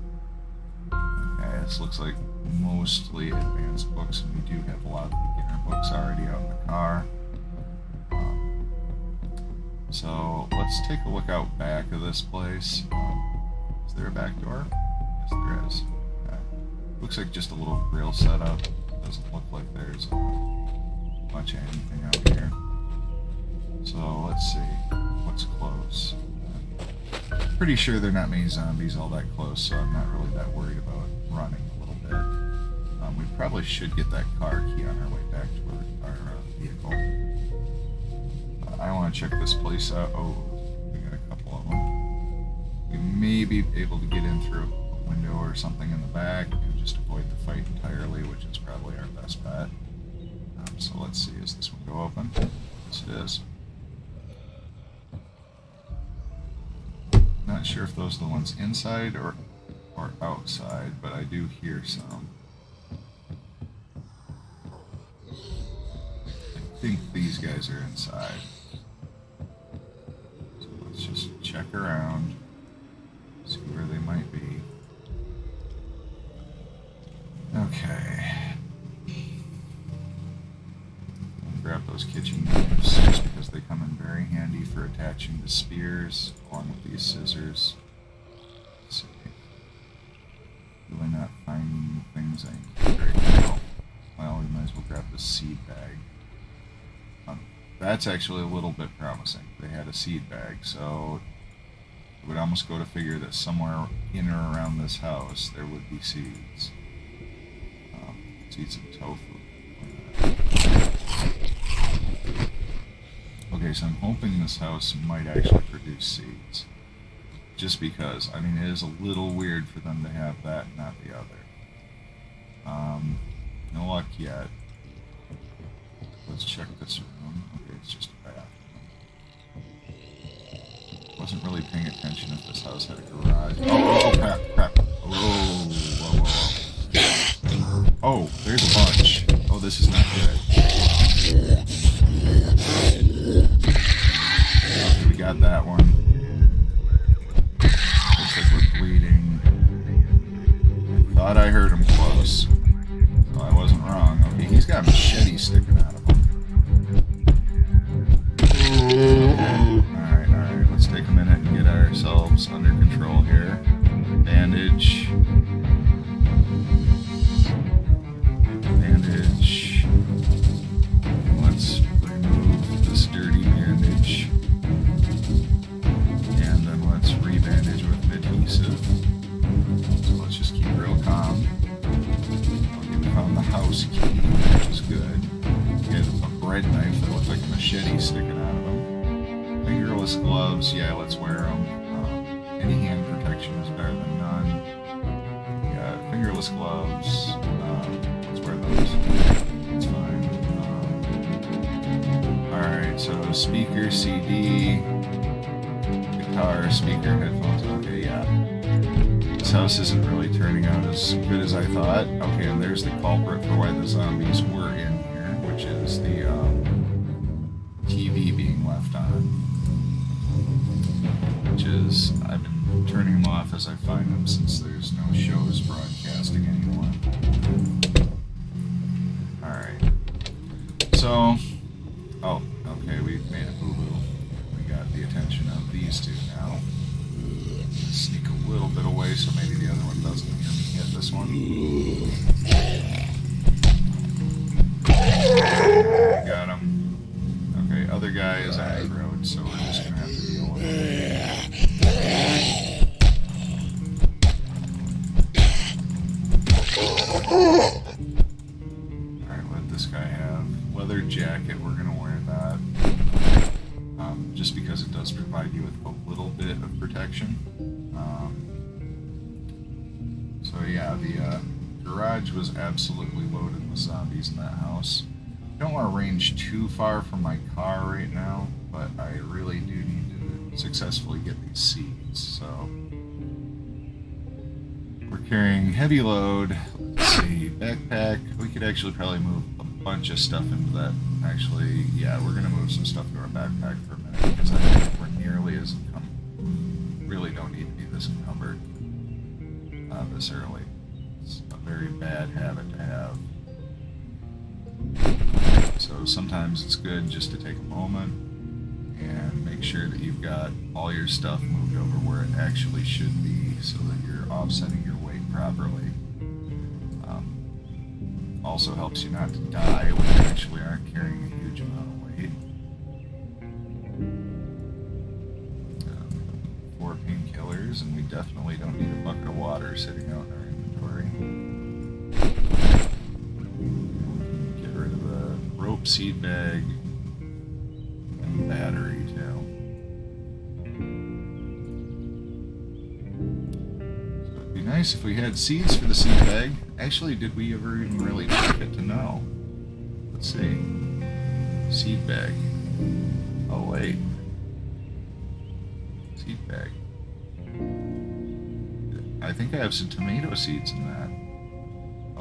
Okay, this looks like mostly advanced books, and we do have a lot of beginner books already out in the car. So let's take a look out back of this place. Is there a back door? Yes, there is. Okay. Looks like just a little grill setup. Doesn't look like there's much of anything out here. So let's see what's close. Pretty sure there are not many zombies all that close, so I'm not really that worried about running a little bit. We probably should get that car key on our way back to our vehicle. I want to check this place out. Oh, we got a couple of them. We may be able to get in through a window or something in the back and just avoid the fight entirely, which is probably our best bet. So let's see, is this window open? Yes, it is. Not sure if those are the ones inside or outside, but I do hear some. I think these guys are inside. So let's just check around, see where they might be. Okay. I'll grab those kitchen knives just because they come in very handy for attaching the spears along with these scissors. Let's see. Really not finding the things I need right now. Well, we might as well grab the seed bag. That's actually a little bit promising. They had a seed bag, so it would almost go to figure that somewhere in or around this house there would be seeds. Let's eat some tofu. Okay, so I'm hoping this house might actually produce seeds. Just because, I mean, it is a little weird for them to have that and not the other. No luck yet. Let's check this room. Okay, it's just a bathroom. Wasn't really paying attention if this house had a garage. Oh, crap. Whoa. Oh, there's a bunch. Oh, this is not good. Okay, we got that one. Looks like we're bleeding. I thought I heard him close. So I wasn't wrong. Okay, he's got a machete sticking out of him. Alright, let's take a minute and get ourselves under control here. Bandage. Let's remove this dirty bandage. And then let's re-bandage with adhesive. So let's just keep real calm. Okay, we found the house key, which is good. We had a bread knife that looked like a machete sticking out of them. Fingerless gloves, yeah, let's wear them. Any hand protection is better than none. We got fingerless gloves. Let's wear those. It's fine. Alright, so speaker, CD, guitar, speaker, headphones. Okay, yeah. This house isn't really turning out as good as I thought. Okay, and there's the culprit for why the zombies were in here, which is the TV being left on. Which is, I've been turning them off as I find them since there's no shows broadcasting anymore. Alright. So, oh, okay, we've made a boo-boo. We got the attention of these two now. Sneak a little bit away so maybe the other one doesn't hear me hit this one. Got him. Okay, other guy is on the road, so we're just gonna have to deal with it. Alright, what did this guy have? Leather jacket, we're gonna wear that. Just because it does provide you with a little bit of protection. So yeah, the garage was absolutely loaded with zombies in that house. I don't want to range too far from my car right now, but I really do need to successfully get these seeds. So we're carrying heavy load. Let's see, backpack. We could actually probably move a bunch of stuff into that. Actually, yeah, we're gonna move some stuff to our backpack for a minute because I don't think we're nearly as really don't need to be this encumbered this early. It's a very bad habit to have. So sometimes it's good just to take a moment and make sure that you've got all your stuff moved over where it actually should be so that you're offsetting your weight properly. Also helps you not to die when you actually aren't carrying a huge amount of weight. 4 painkillers, and we definitely don't need a bucket of water sitting out in our inventory. Get rid of the rope, seed bag, and battery too. nice if we had seeds for the seed bag. Actually, did we ever even really check it to know? Let's see. Seed bag. Oh, wait. Seed bag. I think I have some tomato seeds in that.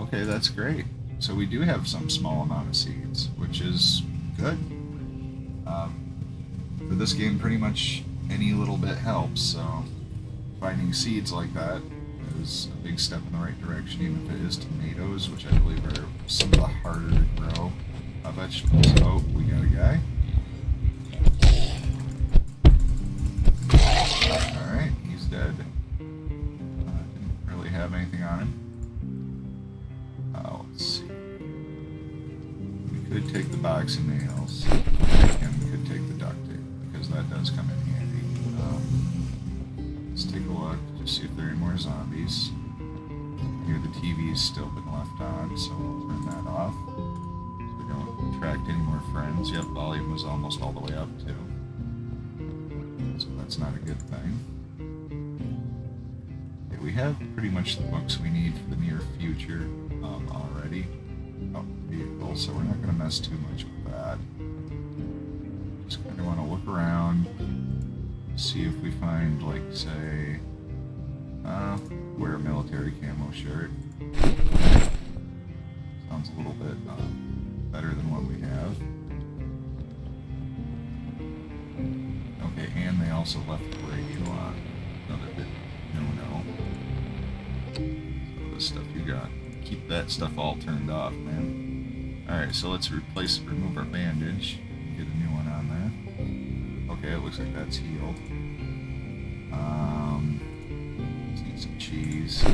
Okay, that's great. So we do have some small amount of seeds, which is good. For this game, pretty much any little bit helps, so finding seeds like that is a big step in the right direction, even if it is tomatoes, which I believe are some of the harder to grow vegetables. Oh, we got a guy. Alright, he's dead. Didn't really have anything on him. Let's see. We could take the box of nails, and we could take the duct tape, because that does come in handy. Let's take a look, just see if there are any more zombies. Here the TV's still been left on, so we'll turn that off. So we don't attract any more friends. Yep, volume was almost all the way up too. So that's not a good thing. Okay, we have pretty much the books we need for the near future already. Oh, vehicle, so we're not going to mess too much with that. Just kind of want to look around, see if we find, like, say, wear a military camo shirt. Sounds a little bit better than what we have. Okay, and they also left the radio on. Another bit no-no. So this stuff you got. Keep that stuff all turned off, man. Alright, so let's remove our bandage. Get a new one on there. Okay, it looks like that's healed. Let's eat some cheese.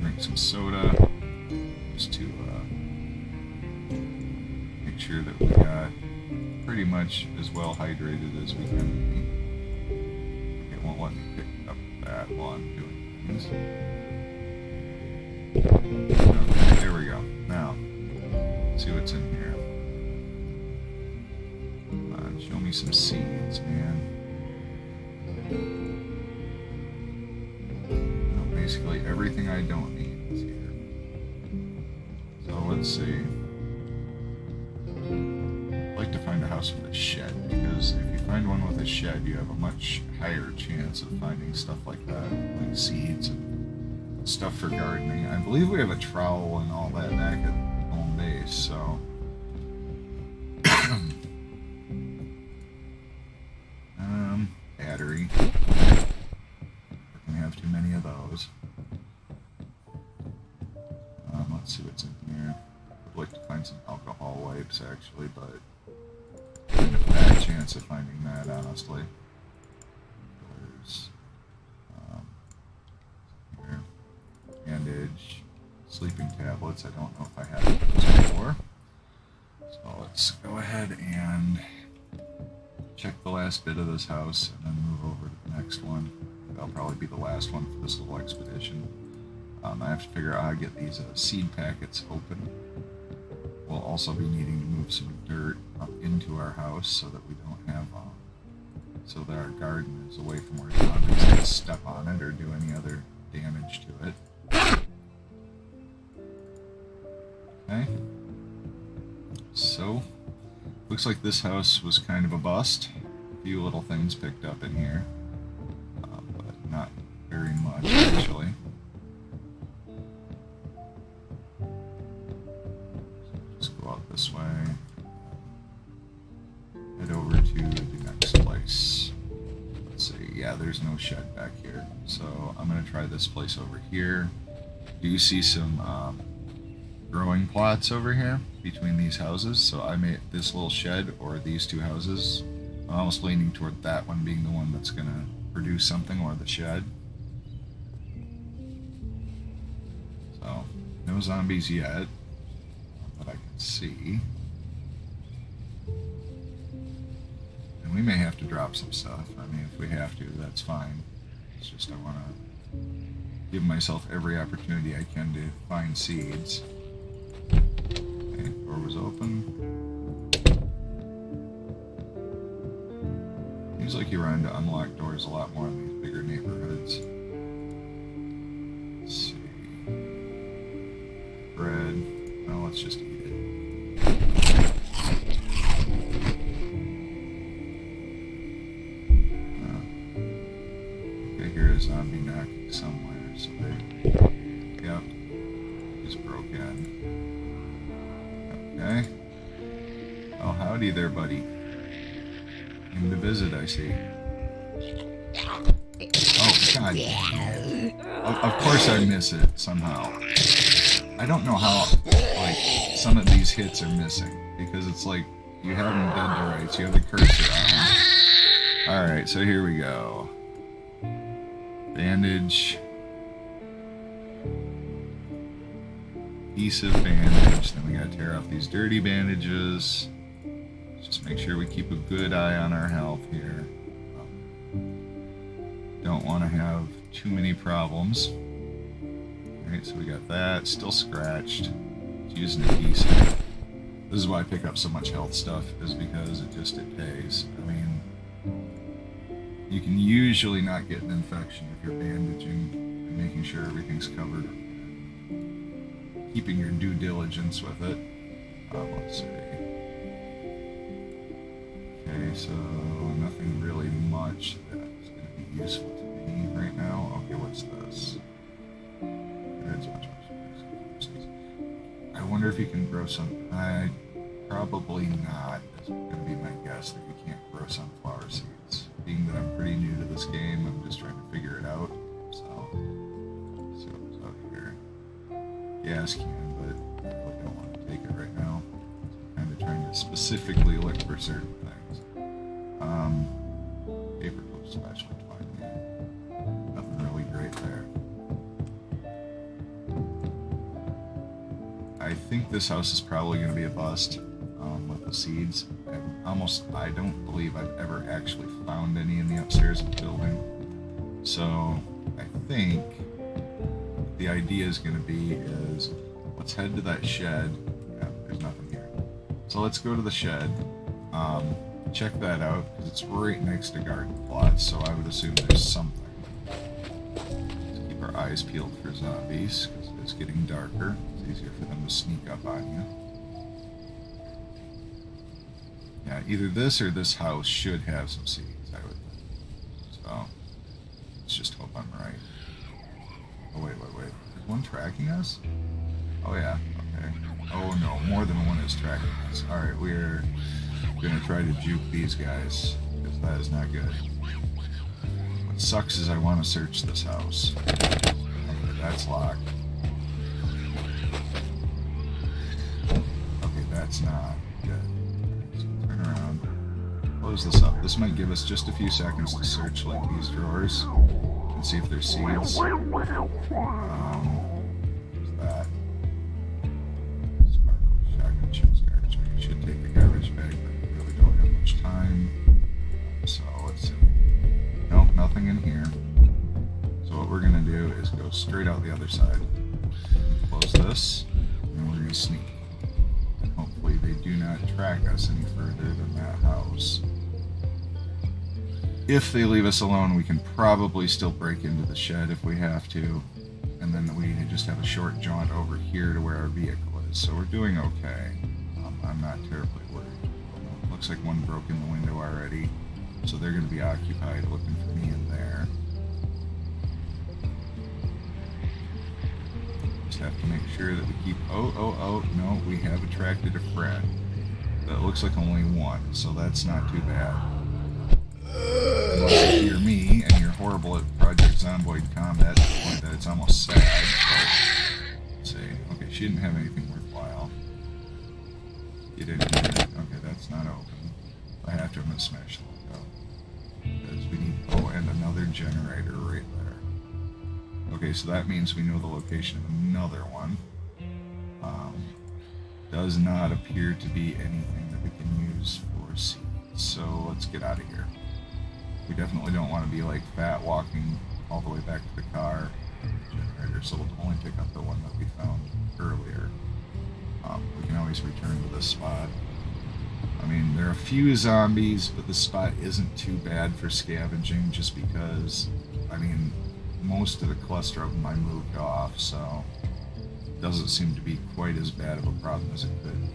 Drink some soda. Just to make sure that we got pretty much as well hydrated as we can be. Okay, it won't let me pick up that while I'm doing things. Okay, there we go. Now, let's see what's in here. Come on, show me some seeds, man. Well, basically everything I don't need is here. So let's see. I'd like to find a house with a shed, because if you find one with a shed, you have a much higher chance of finding stuff like that, like seeds and stuff for gardening. I believe we have a trowel and all that back at home base, so battery. We're gonna have too many of those. Let's see what's in here. I'd like to find some alcohol wipes, actually, but kind of bad chance of finding that, honestly. There's here, bandage, sleeping tablets. I don't know if I have those before. So let's go ahead and check the last bit of this house and then move over to the next one. That'll probably be the last one for this little expedition. I have to figure out how to get these seed packets open. We'll also be needing to move some dirt up into our house so that we don't have, so that our garden is away from where zombies can step on it or do any other damage to it. Okay. So, looks like this house was kind of a bust. A few little things picked up in here, but not very much, actually. Just go out this way. Head over to the next place. Let's see. Yeah, there's no shed back here. So I'm going to try this place over here. Do you see some growing plots over here between these houses? So I made this little shed or these two houses. I'm almost leaning toward that one being the one that's going to produce something, or the shed. So no zombies yet that I can see. And we may have to drop some stuff. I mean, if we have to, that's fine. It's just I want to give myself every opportunity I can to find seeds. Okay, door was open. Seems like you run into unlocked doors a lot more in these bigger neighborhoods. Let's see. Bread. Well, let's just eat it. Okay, here is a zombie knocking somewhere, so they... Yep. Just broke in. Okay. Oh, howdy there, buddy. Came to visit, I see. Oh, God. Of course I miss it, somehow. I don't know how, like, some of these hits are missing. Because it's like, you have them dead to rights, you have the cursor on them. Alright, so here we go. Bandage. Adhesive bandage. Then we gotta tear off these dirty bandages. Just make sure we keep a good eye on our health here. Don't want to have too many problems. Alright, so we got that. Still scratched. Let's use an adhesive. This is why I pick up so much health stuff, is because it pays. I mean, you can usually not get an infection if you're bandaging and making sure everything's covered. Keeping your due diligence with it. Let's see. Okay, so nothing really much that's going to be useful to me right now. Okay, what's this? I wonder if you can grow some... probably not. Is going to be my guess that you can't grow sunflower seeds. Being that I'm pretty new to this game, I'm just trying to figure it out. So, let's see what's out here. Gas can, but I really don't want to take it right now. I'm kind of trying to specifically look for certain things. Paper clips, flashlight, fine. Nothing really great there. I think this house is probably going to be a bust with the seeds. I don't believe I've ever actually found any in the upstairs of the building. So I think the idea is going to be let's head to that shed. Yeah, there's nothing here. So let's go to the shed. Check that out, because it's right next to garden plots, so I would assume there's something. Let's keep our eyes peeled for zombies, because it's getting darker. It's easier for them to sneak up on you. Yeah, either this or this house should have some seeds, I would think. So, let's just hope I'm right. Oh, wait. Is one tracking us? Oh, yeah. Okay. Oh, no. More than one is tracking us. Alright, we're gonna try to juke these guys, because that is not good. What sucks is I want to search this house. Okay, that's locked. Okay, that's not good. So turn around. Close this up. This might give us just a few seconds to search like these drawers and see if there's seeds. There's that. Sparkle, shotgun shells, garbage bag. Should take the garbage bag, but we really don't have much time. So let's see. Nope, nothing in here. So what we're gonna do is go straight out the other side. Close this, and we're gonna sneak. And hopefully they do not track us any further than that house. If they leave us alone, we can probably still break into the shed if we have to. And then we just have a short jaunt over here to where our vehicle is. So we're doing okay. I'm not terribly worried. Looks like one broke in the window already. So they're going to be occupied looking for me in there. Just have to make sure that we keep... Oh, no, we have attracted a friend. That looks like only one, so that's not too bad. Unless you're me, and you're horrible at Project Zomboid combat to the point that it's almost sad. But, let's see. Okay, she didn't have anything worthwhile. You didn't get it. Okay, that's not open. If I have to, I'm going to smash the window. Because we need... Oh, and another generator right there. Okay, so that means we know the location of another one. Does not appear to be anything that we can use for seeds. So let's get out of here. We definitely don't want to be like fat walking all the way back to the car generator, so we'll only pick up the one that we found earlier. We can always return to this spot. I mean, there are a few zombies, but the spot isn't too bad for scavenging just because, I mean, most of the cluster of them I moved off, so it doesn't seem to be quite as bad of a problem as it could be.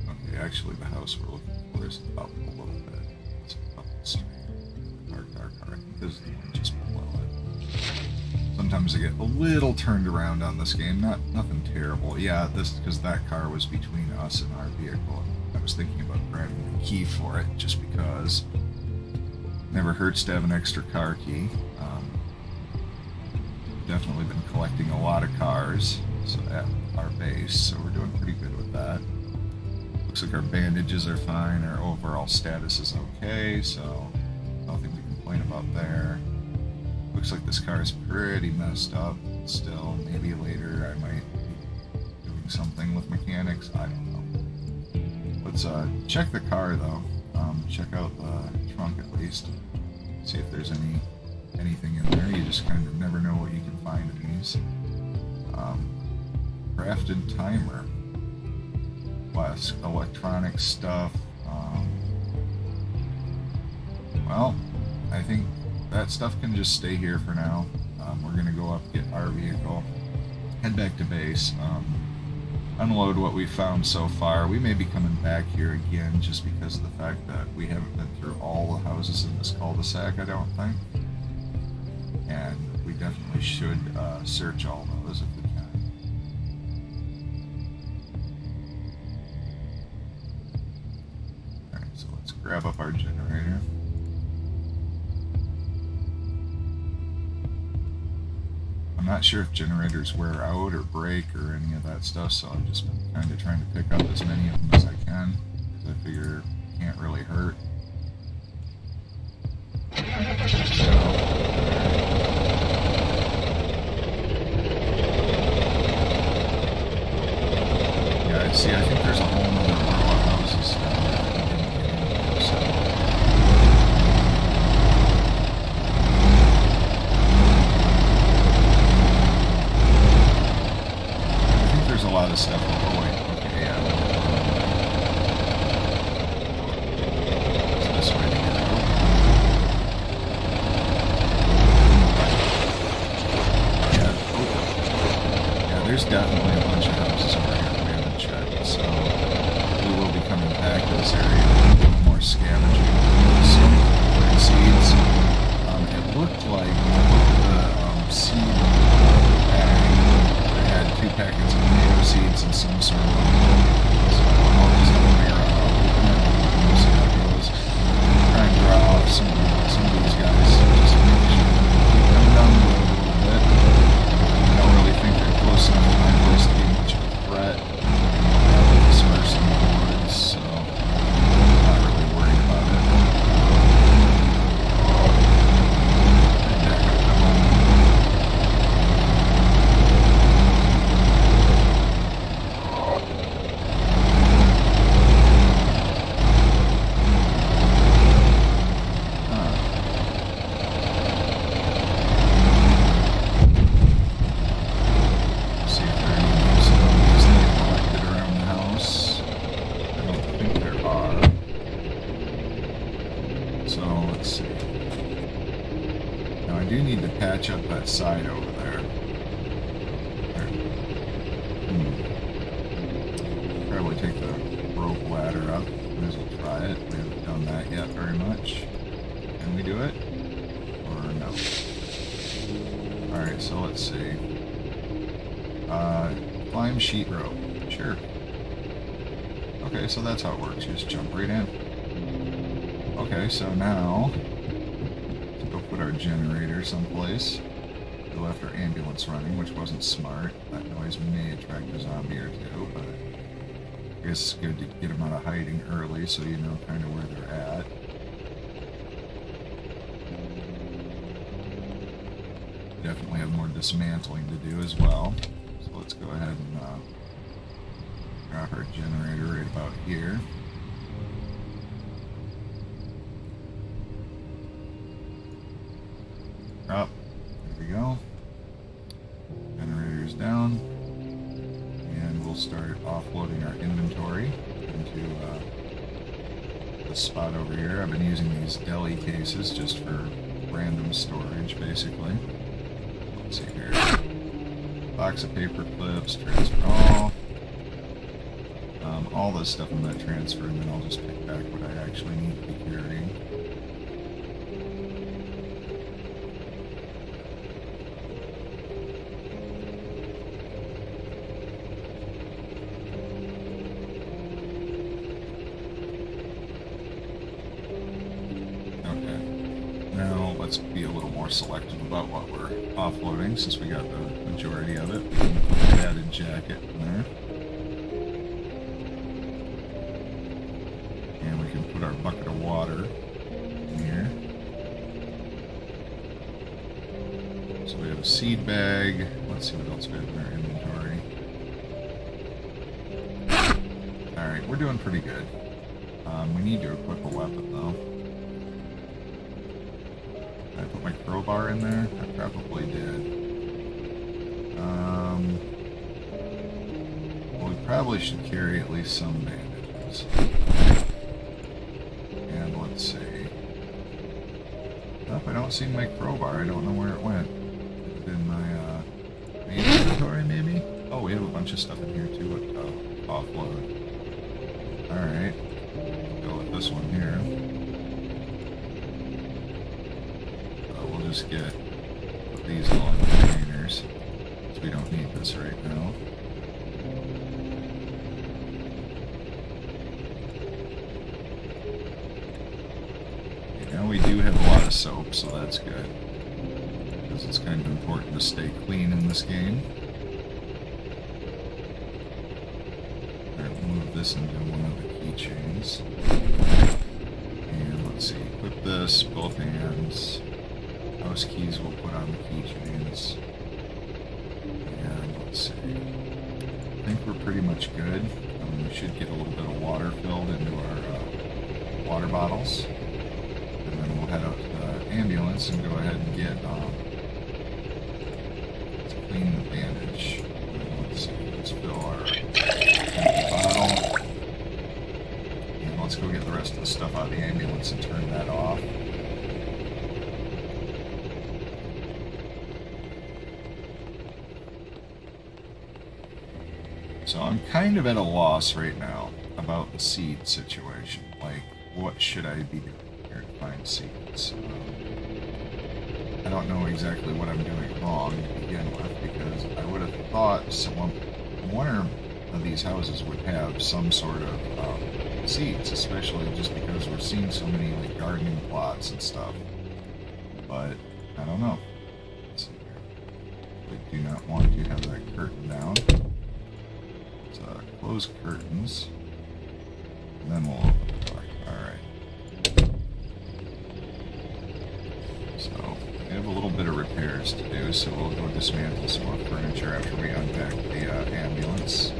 Okay, actually the house we're looking for is up a little bit. It's up the street. Dark. I think this is the one just below it. Sometimes I get a little turned around on this game. Nothing terrible. Yeah, this because that car was between us and our vehicle. I was thinking about grabbing the key for it just because. Never hurts to have an extra car key. Definitely been collecting a lot of cars at our base, so we're doing pretty good with that. Looks like our bandages are fine. Our overall status is okay, so nothing to complain about there. Looks like this car is pretty messed up still. Maybe later I might be doing something with mechanics. I don't know. Let's check the car though. Check out the trunk at least. See if there's anything in there. You just kind of never know what you can find in these. Crafted timer. Less electronic stuff. Well, I think that stuff can just stay here for now. We're gonna go up, get our vehicle, head back to base, unload what we found so far. We may be coming back here again just because of the fact that we haven't been through all the houses in this cul-de-sac, I don't think. And we definitely should search all those if we can. Alright, so let's grab up our generator. I'm not sure if generators wear out or break or any of that stuff, so I've just been kind of trying to pick up as many of them as I can, because I figure it can't really hurt. Yeah, see, I think there's a whole other row of houses down there that we didn't get into, so... There's a lot of stuff. Oh wait, okay, yeah. It's this way to get out. Yeah, there's definitely a bunch of houses over here that we haven't checked, so we will be coming back to this area and doing more scavenging. Seeds. It looked like the seed bag had 2 packets of tomato seeds and some sort of so I'll just have to figure out how to open it. We'll see how it goes. Try and draw off some of these guys. Just make sure keep them down the road a little bit. I don't really think they're close enough to my place to be much of a threat. They'll disperse in the woods, so I'm not really worried about it. Head back up to home. Patch up that side over there. Probably take the rope ladder up. Might as well try it. We haven't done that yet very much. Can we do it? Or no? Alright, so let's see. Climb sheet rope. Sure. Okay, so that's how it works. You just jump right in. Okay, so now go put our generator someplace. We left our ambulance running, which wasn't smart. That noise may attract a zombie or two, but I guess it's good to get them out of hiding early so you know kind of where they're at. Definitely have more dismantling to do as well. So let's go ahead and drop our generator right about here. Up. There we go. Generator's down. And we'll start offloading our inventory into this spot over here. I've been using these deli cases just for random storage, basically. Let's see here. Box of paper clips, transfer all this stuff in that transfer, and then I'll just pick back what I actually need to be carrying. Now let's be a little more selective about what we're offloading, since we got the majority of it. We can put the padded jacket in there. And we can put our bucket of water in here. So we have a seed bag. Let's see what else we have in our inventory. Alright, we're doing pretty good. We need to equip a weapon though. I put my crowbar in there? I probably did. Well, we probably should carry at least some bandages. And let's see. Nope, I don't see my crowbar. I don't know where it went. Is it in my main inventory, maybe? Oh, we have a bunch of stuff in here too to offload. Alright. Go with this one here. Just put these all in the containers, because we don't need this right now. Now we do have a lot of soap, so that's good, because it's kind of important to stay clean in this game. Alright, we'll move this into one of the keychains. And let's see, equip this, both hands. House keys we'll put on the keychains. And let's see. I think we're pretty much good. We should get a little bit of water filled into our water bottles. And then we'll head out to the ambulance and go ahead and get let's clean the bandage. Let's see, let's fill our empty bottle. And let's go get the rest of the stuff out of the ambulance and turn that off. So I'm kind of at a loss right now about the seed situation. Like, what should I be doing here to find seeds? I don't know exactly what I'm doing wrong to begin with, because I would have thought one of these houses would have some sort of seeds, especially just because we're seeing so many like gardening plots and stuff. But I don't know. Let's see here. We do not want to have that curtain down. Close curtains, and then we'll open the door. Alright. So, we have a little bit of repairs to do, so we'll go dismantle some more furniture after we unpack the ambulance.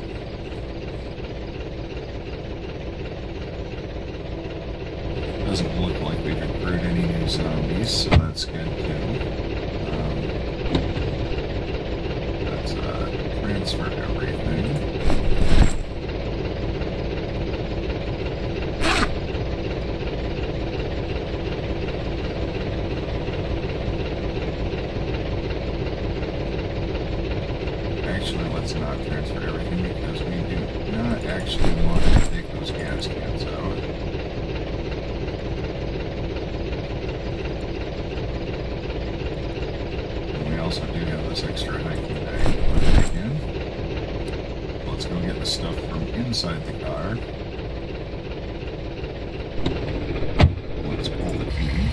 Doesn't look like we've recruited any new zombies, so that's good too. Let's transfer everything. Let's not transfer everything, because we do not actually want to take those gas cans out. And we also do have this extra hiking bag to put back in. Let's go get the stuff from inside the car. Let's pull the key.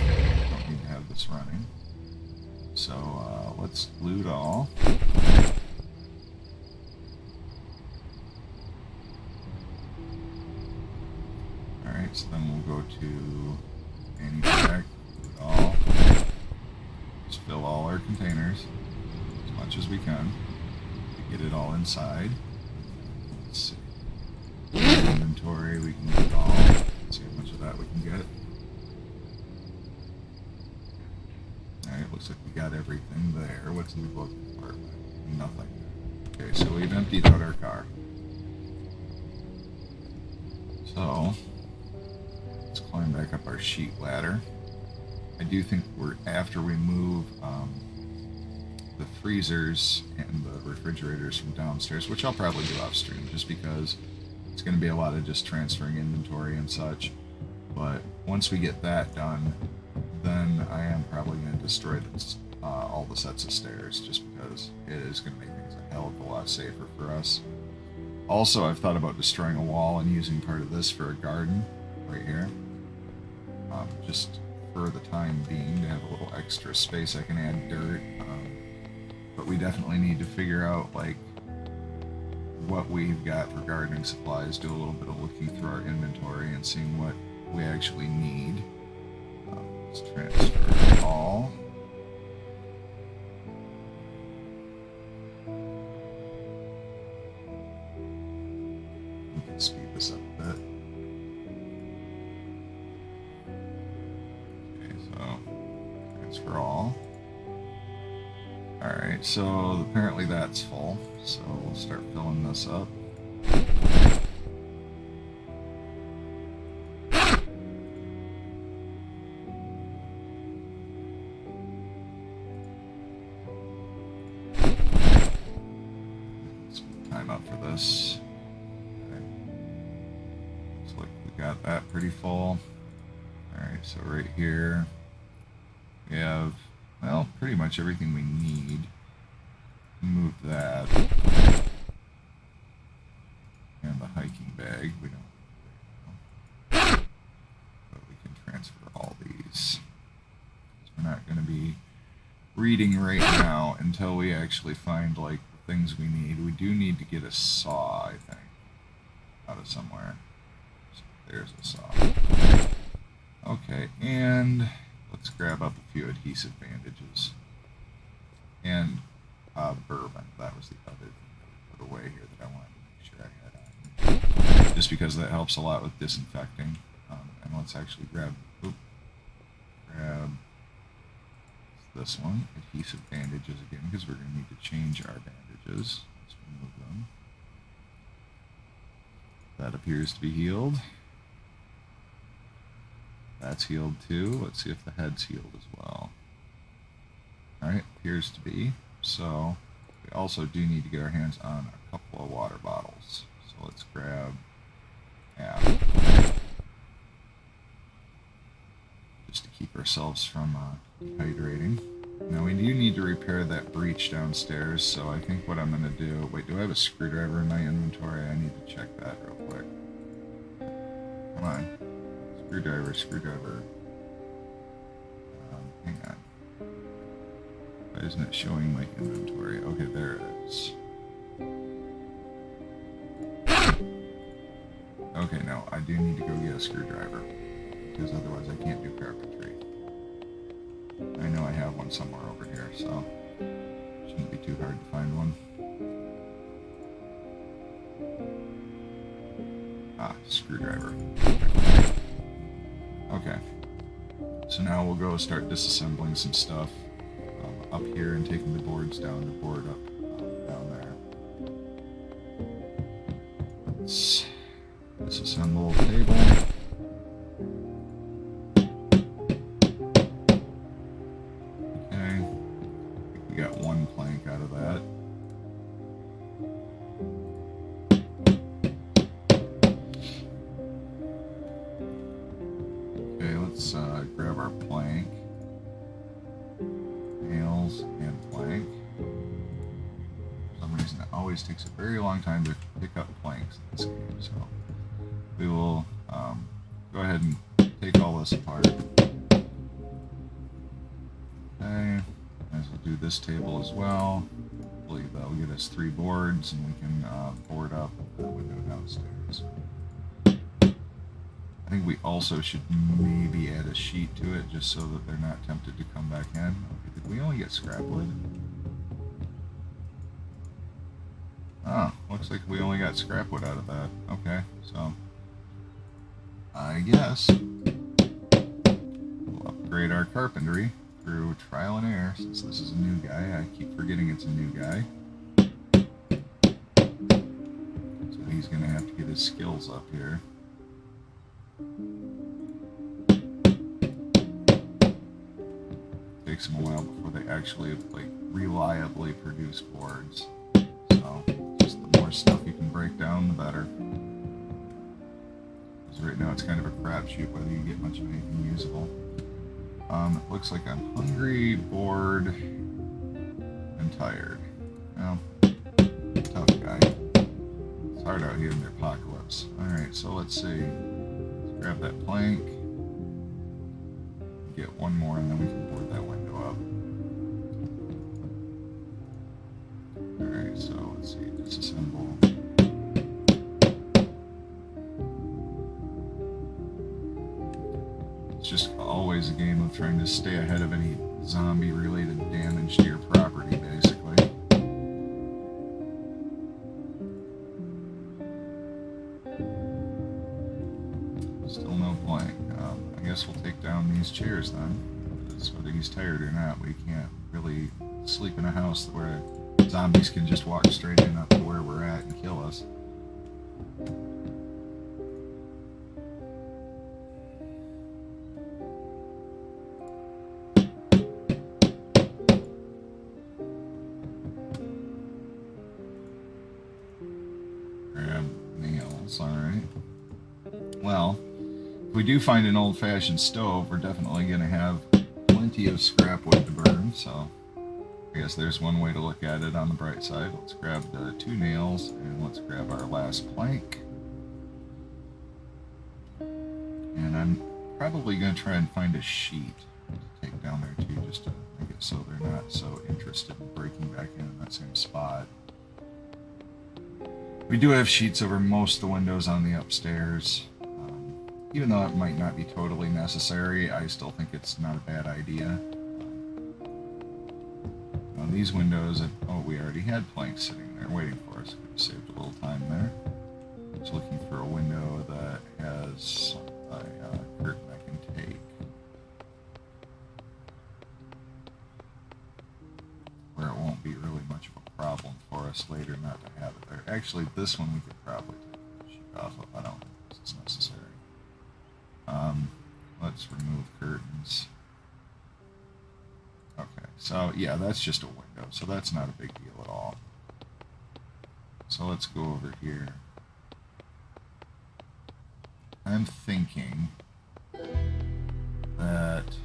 Don't need to have this running. So let's loot all. So then we'll go to manufacture it all. Just fill all our containers as much as we can to get it all inside. Let's see. Inventory, we can get it all. Let's see how much of that we can get. Alright, looks looks like we got everything there. What's in the glove compartment? Nothing. Okay, so we've emptied out our car. So, let's climb back up our sheet ladder. I do think after we move the freezers and the refrigerators from downstairs, which I'll probably do off stream just because it's going to be a lot of just transferring inventory and such. But once we get that done, then I am probably going to destroy all the sets of stairs just because it is going to make things a hell of a lot safer for us. Also, I've thought about destroying a wall and using part of this for a garden right here. Just for the time being, to have a little extra space. I can add dirt. But we definitely need to figure out, like, what we've got for gardening supplies, do a little bit of looking through our inventory and seeing what we actually need. Let's transfer all. We can speed this up a bit. Okay, so transfer all. Alright, so apparently that's full, so we'll start filling this up. Speed time up for this. Okay. Looks like we got that pretty full. Alright, so right here we have, well, pretty much everything we need. Move that. And the hiking bag, we don't need right now. But we can transfer all these. So we're not going to be reading right now until we actually find, like, the things we need. We do need to get a saw, I think, out of somewhere. So there's a saw. Okay, and let's grab up a few adhesive bandages. And bourbon. That was the other thing that we put away here that I wanted to make sure I had on. Just because that helps a lot with disinfecting. And let's actually grab this one. Adhesive bandages again, because we're going to need to change our bandages. Let's remove them. That appears to be healed. That's healed too. Let's see if the head's healed as well. Alright, appears to be. So, we also do need to get our hands on a couple of water bottles. So let's grab half. Just to keep ourselves from dehydrating. Now we do need to repair that breach downstairs, so I think what I'm going to do... Wait, do I have a screwdriver in my inventory? I need to check that real quick. Come on. Screwdriver. Hang on. Why isn't it showing my inventory? Okay, there it is. Okay, no, I do need to go get a screwdriver, because otherwise I can't do carpentry. I know I have one somewhere over here, so it shouldn't be too hard to find one. Screwdriver. Okay, so now we'll go start disassembling some stuff up here and taking the boards down to board up down there. Let's disassemble the table. Okay, I think we got one plank out of that. Let's grab our plank, nails, and plank. For some reason, it always takes a very long time to pick up planks in this game, so we will go ahead and take all this apart. Okay, might as well do this table as well. Hopefully that'll get us 3 boards, and we can board up the window downstairs. I think we also should maybe add a sheet to it just so that they're not tempted to come back in. Okay, did we only get scrap wood? Oh, looks like we only got scrap wood out of that. Okay, so I guess we'll upgrade our carpentry. through trial and error, since this is a new guy. I keep forgetting it's a new guy. So he's going to have to get his skills up here. Takes them a while before they actually like reliably produce boards. So just the more stuff you can break down, the better. Because right now it's kind of a crapshoot whether you get much of anything usable. It looks like I'm hungry, bored, and tired. Well, tough guy. It's hard out here in the apocalypse. Alright, so let's see. Let's grab that plank. Get one more and then we can board that window up. Alright, so let's see. Disassemble. It's just always a game of trying to stay ahead of any zombie-related damage to your property, basically. Still no plank. I guess we'll take down these chairs then. Because whether he's tired or not, we can't really sleep in a house where zombies can just walk straight in up to where we're at and kill us. Alright. Well, if we do find an old-fashioned stove, we're definitely going to have plenty of scrap wood to burn, so I guess there's one way to look at it on the bright side. Let's grab the 2 nails, and let's grab our last plank. And I'm probably going to try and find a sheet to take down there too, just to make it so they're not so interested in breaking back in that same spot. We do have sheets over most of the windows on the upstairs. Even though it might not be totally necessary, I still think it's not a bad idea. On these windows, oh, we already had planks sitting there waiting for us. Could have saved a little time there. Just looking for a window that has a curtain I can take. Where it won't be really much of a problem for us later not to have it there. Actually, this one we could probably take the sheet off of. I don't think this is necessary. Let's remove curtains. Okay, so yeah, that's just a window, so that's not a big deal at all. So let's go over here. I'm thinking that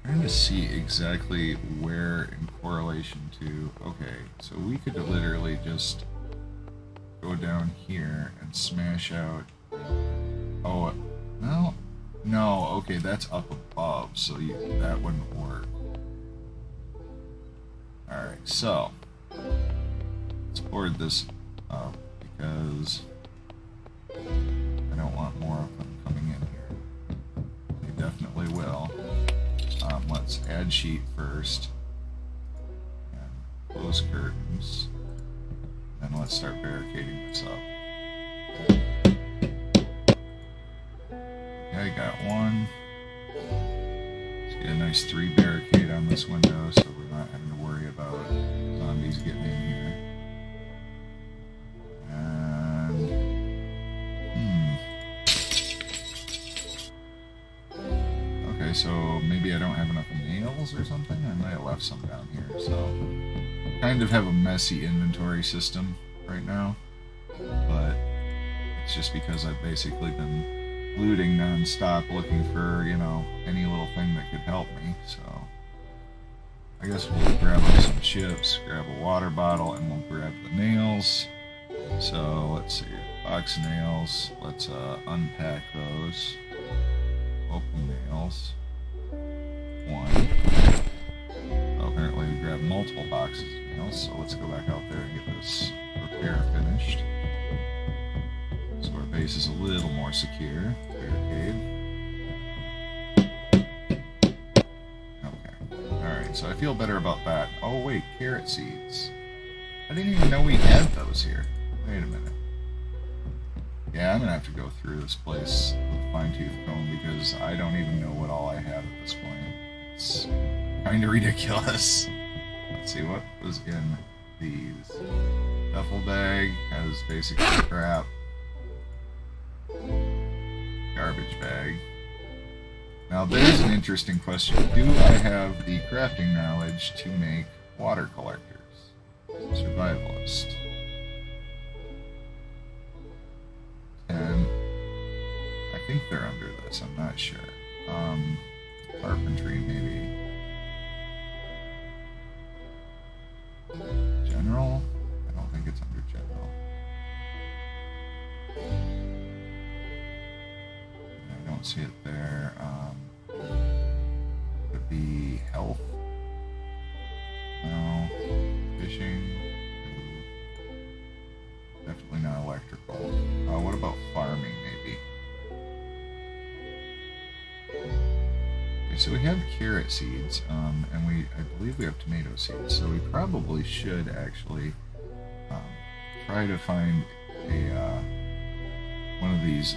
trying to see exactly where in correlation to. Okay, so we could literally just go down here and smash out. Oh, no, okay, that's up above, so that wouldn't work. Alright, so let's board this up because I don't want more of them coming in here. They definitely will. Let's add sheet first and close curtains, and let's start barricading this up. Okay, got one. Let's get a nice 3 barricade on this window so we're not having to worry about zombies getting in here. And okay, so maybe I don't have enough nails or something. I might have left some down here. So kind of have a messy inventory system right now, but it's just because I've basically been looting non-stop looking for, you know, any little thing that could help me. So I guess we'll grab some chips, grab a water bottle, and we'll grab the nails. So let's see, box of nails. Let's unpack those. Open nails. 1. Oh, apparently we grabbed multiple boxes of nails, so let's go back out there and get this repair finished. So our base is a little more secure. Barricade. Okay. Alright, so I feel better about that. Oh wait, carrot seeds. I didn't even know we had those here. Wait a minute. Yeah, I'm gonna have to go through this place with fine-tooth comb because I don't even know what all I have at this point. It's kind of ridiculous. Let's see what was in these. Duffel bag has basically crap. Garbage bag. Now there's an interesting question. Do I have the crafting knowledge to make water collectors? Survivalist. 10. I think they're under this, I'm not sure. Carpentry maybe. General? I don't think it's under general. I don't see it there. Could be health. No. Fishing. Definitely not electrical. What about farming, maybe? Okay, so we have carrot seeds, and I believe we have tomato seeds, so we probably should actually try to find a one of these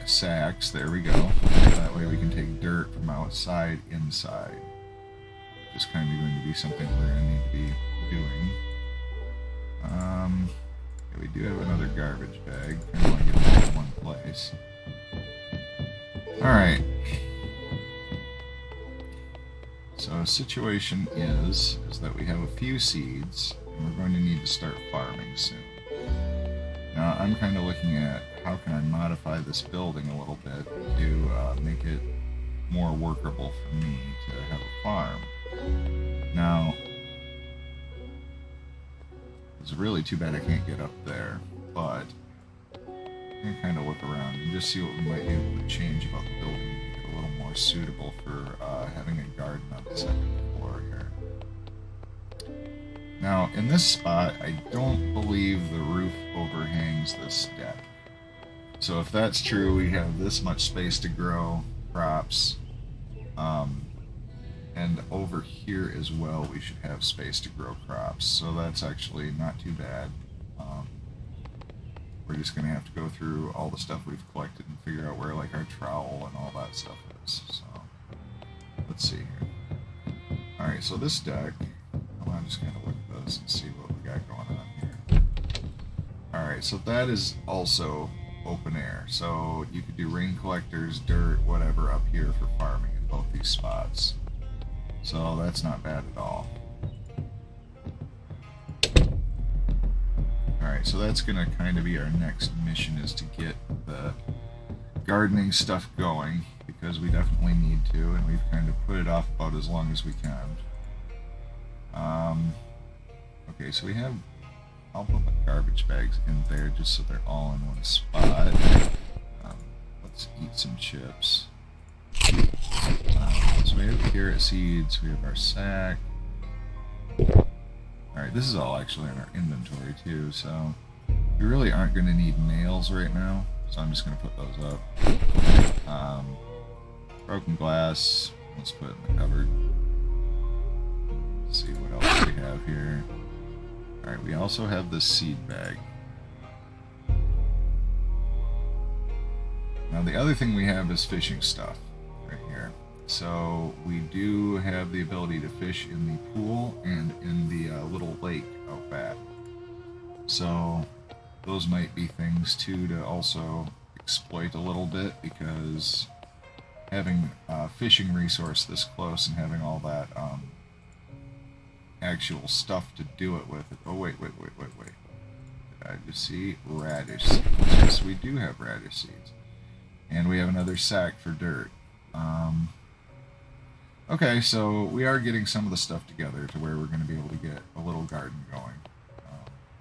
sacks. There we go. That way we can take dirt from outside inside. Just kind of going to be something we're going to need to be doing. Okay, we do have another garbage bag. I don't want to get it in one place. Alright. So situation is that we have a few seeds, and we're going to need to start farming soon. Now I'm kind of looking at how can I modify this building a little bit to make it more workable for me to have a farm. Now, it's really too bad I can't get up there, but I can kind of look around and just see what we might be able to change about the building to make it a little more suitable for having a garden on the second floor here. Now, in this spot, I don't believe the roof overhangs this deck. So if that's true, we have this much space to grow crops. And over here as well, we should have space to grow crops. So that's actually not too bad. We're just going to have to go through all the stuff we've collected and figure out where like our trowel and all that stuff is. So let's see here. Alright, so this deck, I'm just going to look at this and see what we got going on here. Alright, so that is also open air. So you could do rain collectors, dirt, whatever up here for farming in both these spots. So that's not bad at all. Alright, so that's going to kind of be our next mission, is to get the gardening stuff going, because we definitely need to, and we've kind of put it off about as long as we can. Okay, so we have, I'll put my garbage bags in there just so they're all in one spot. Let's eat some chips. So we have carrot seeds, we have our sack. Alright, this is all actually in our inventory too, so we really aren't going to need nails right now, so I'm just going to put those up. Broken glass, let's put it in the cupboard. Let's see what else we have here. Alright, we also have this seed bag. Now the other thing we have is fishing stuff right here. So we do have the ability to fish in the pool and in the little lake out back. So those might be things too to also exploit a little bit, because having a fishing resource this close and having all that actual stuff to do it with. Oh wait. Did I just see radish seeds? Yes, we do have radish seeds. And we have another sack for dirt. Okay, so we are getting some of the stuff together to where we're going to be able to get a little garden going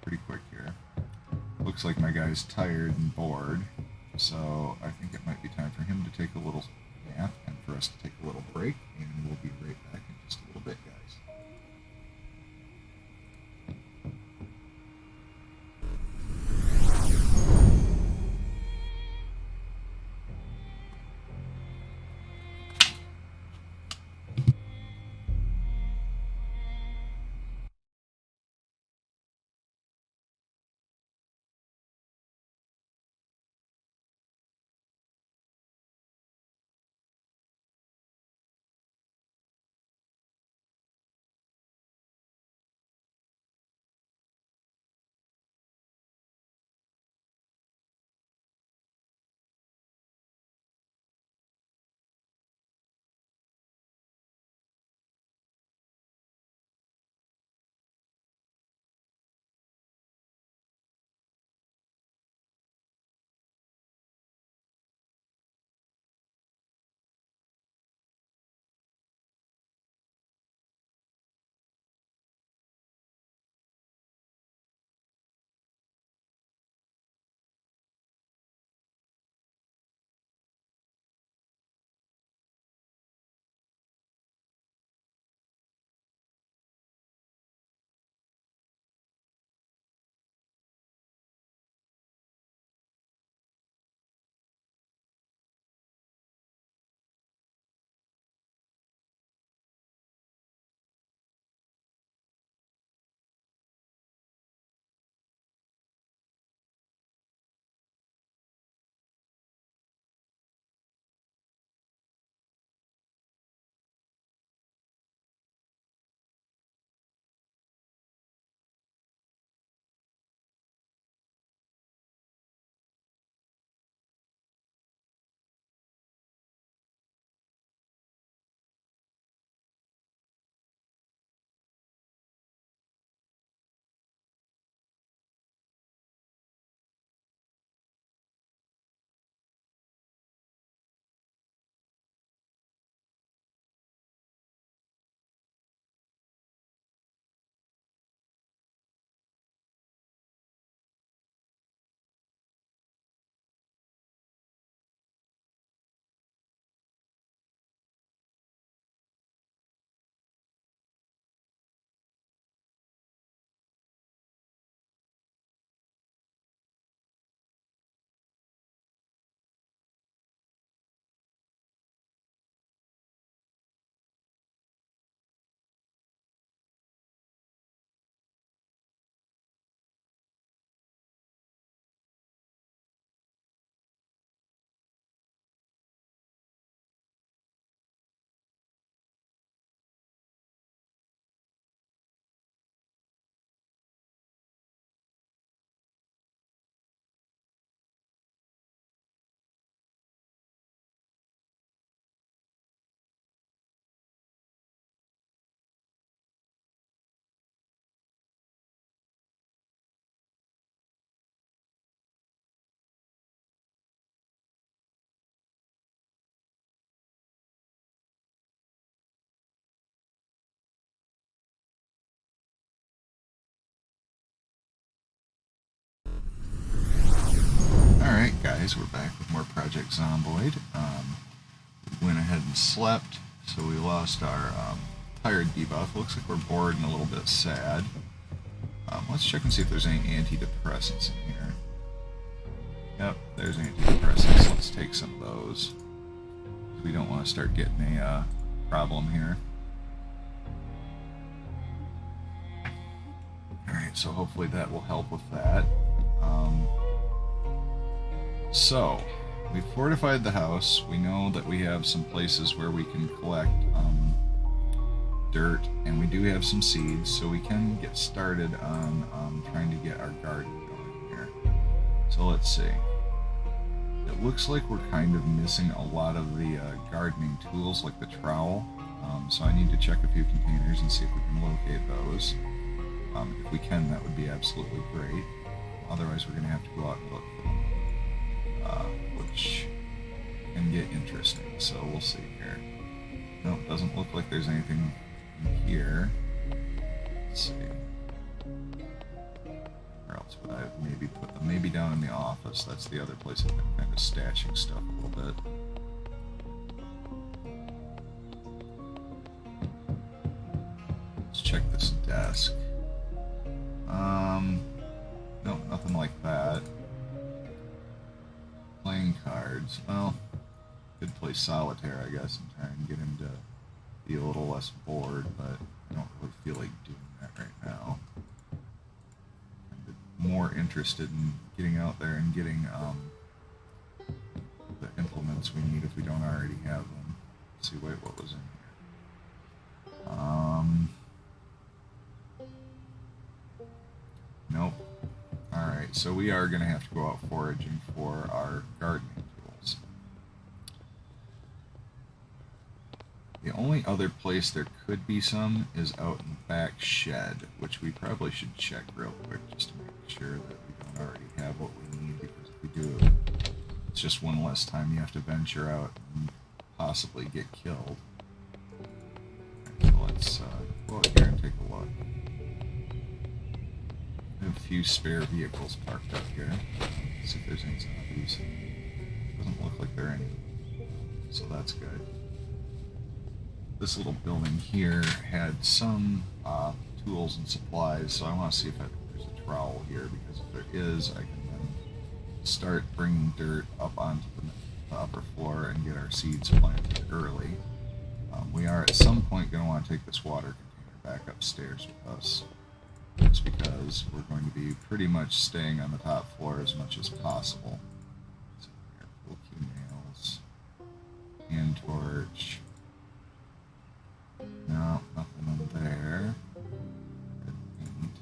pretty quick here. Looks like my guy's tired and bored, so I think it might be time for him to take a little nap and for us to take a little break, and we'll be right back in just a little bit, guys. Guys, we're back with more Project Zomboid. We went ahead and slept, so we lost our tired debuff. Looks like we're bored and a little bit sad. Let's check and see if there's any antidepressants in here. Yep, there's antidepressants. Let's take some of those. We don't want to start getting a problem here. Alright, so hopefully that will help with that. So, we've fortified the house. We know that we have some places where we can collect dirt, and we do have some seeds, so we can get started on trying to get our garden going here. So let's see. It looks like we're kind of missing a lot of the gardening tools, like the trowel. So I need to check a few containers and see if we can locate those. If we can, that would be absolutely great. Otherwise, we're going to have to go out and look for them. Which can get interesting, so we'll see here. Nope, doesn't look like there's anything in here. Let's see. Where else would I have maybe put them? Maybe down in the office. That's the other place I've been kind of stashing stuff a little bit. Let's check this desk. Nope, nothing like that. Playing cards. Well, could play solitaire, I guess, and try and get him to be a little less bored, but I don't really feel like doing that right now. I'm more interested in getting out there and getting the implements we need if we don't already have them. Let's see, wait, what was in here? Nope. Alright, so we are going to have to go out foraging for our gardening tools. The only other place there could be some is out in the back shed, which we probably should check real quick just to make sure that we don't already have what we need, because if we do, it's just one less time you have to venture out and possibly get killed. Alright, so let's go out here and take a look. A few spare vehicles parked up here. Let's see if there's any zombies. Doesn't look like there are any, so that's good. This little building here had some tools and supplies, so I want to see if there's a trowel here, because if there is, I can then start bringing dirt up onto the upper floor and get our seeds planted early. We are at some point going to want to take this water container back upstairs with us. Just because we're going to be pretty much staying on the top floor as much as possible. So here, full Q nails, hand torch. No, nothing in there. Red paint.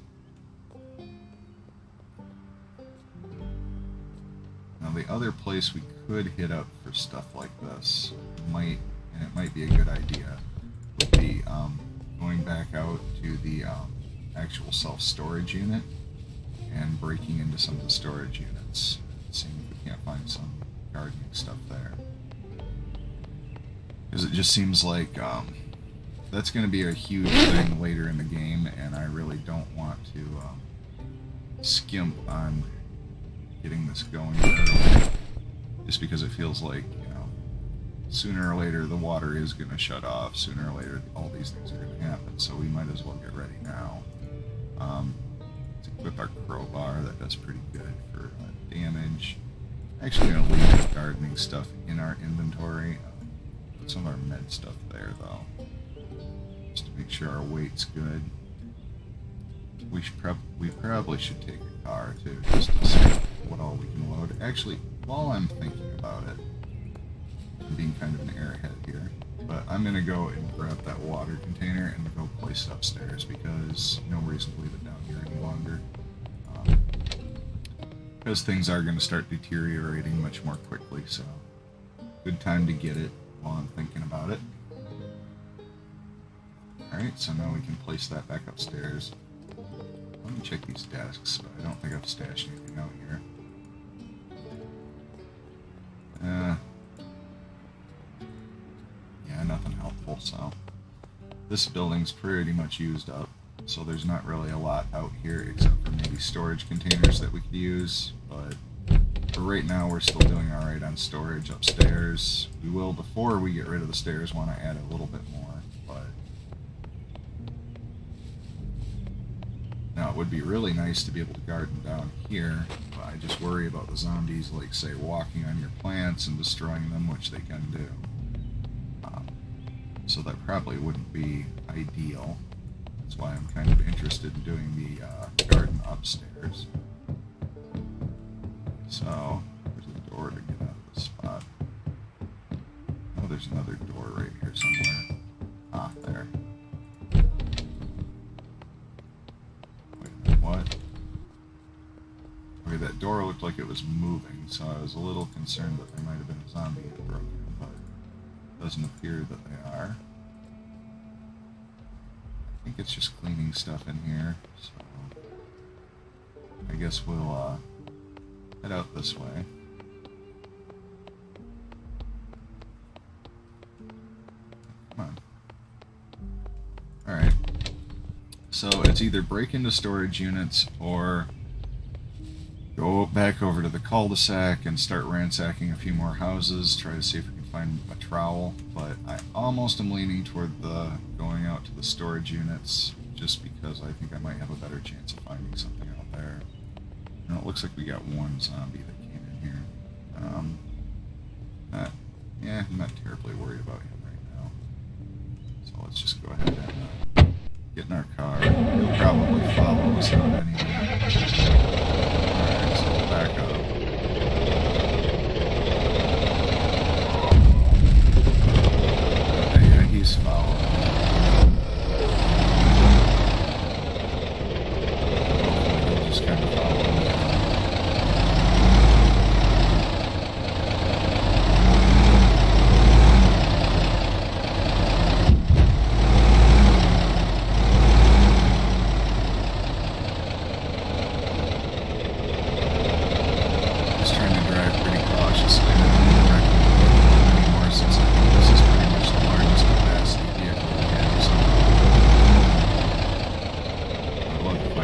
Now the other place we could hit up for stuff like this might, and it might be a good idea, would be going back out to the actual self-storage unit and breaking into some of the storage units, seeing if we can't find some gardening stuff there. Because it just seems like that's going to be a huge thing later in the game, and I really don't want to skimp on getting this going early, just because it feels like, you know, sooner or later the water is going to shut off, sooner or later all these things are going to happen, so we might as well get ready now. Let's equip our crowbar. That does pretty good for damage. Actually going to leave the gardening stuff in our inventory. Put some of our med stuff there, though, just to make sure our weight's good. We probably should take a car too, just to see what all we can load. Actually, while I'm thinking about it, I'm being kind of an airhead here, but I'm going to go and grab that water container and go place it upstairs, because no reason to leave it down here any longer. Because things are going to start deteriorating much more quickly, so good time to get it while I'm thinking about it. Alright, so now we can place that back upstairs. Let me check these desks, but I don't think I've stashed anything out here. Yeah, nothing helpful, so this building's pretty much used up, so there's not really a lot out here except for maybe storage containers that we could use, but But right now we're still doing alright on storage upstairs. We will, before we get rid of the stairs, want to add a little bit more. But now it would be really nice to be able to garden down here. But I just worry about the zombies, like say, walking on your plants and destroying them, which they can do. So that probably wouldn't be ideal. That's why I'm kind of interested in doing the garden upstairs. So, there's a door to get out of this spot. Oh, there's another door right here somewhere. Ah, there. Wait a minute, what? Okay, that door looked like it was moving, so I was a little concerned that there might have been a zombie that broke in, but it doesn't appear that they are. I think it's just cleaning stuff in here, so I guess we'll head out this way. Come on. Alright. So it's either break into storage units or go back over to the cul-de-sac and start ransacking a few more houses, try to see if we can find a trowel, but I almost am leaning toward the going out to the storage units just because I think I might have a better chance of finding something out there. And it looks like we got one zombie that came in here. Yeah, I'm not terribly worried about him right now. So let's just go ahead and get in our car. He'll probably follow us out anyway. Alright, so we'll back up. Yeah, he's following. Hopefully he'll just kind of follow me.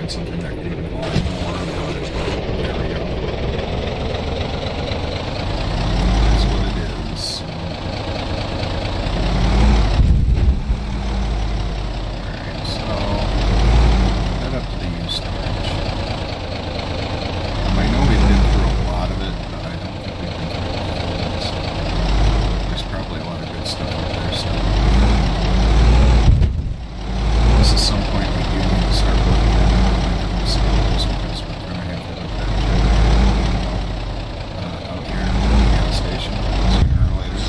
Something that could even hold more, but there we go. That's what it is. Alright, so head up to the used storage. I know we've been through a lot of it, but I don't think we've been through all of it, so there's probably a lot of good stuff up there still. This is some point we do need to start looking at it. Just because we're going to have to look at out here in the gas station sooner or later.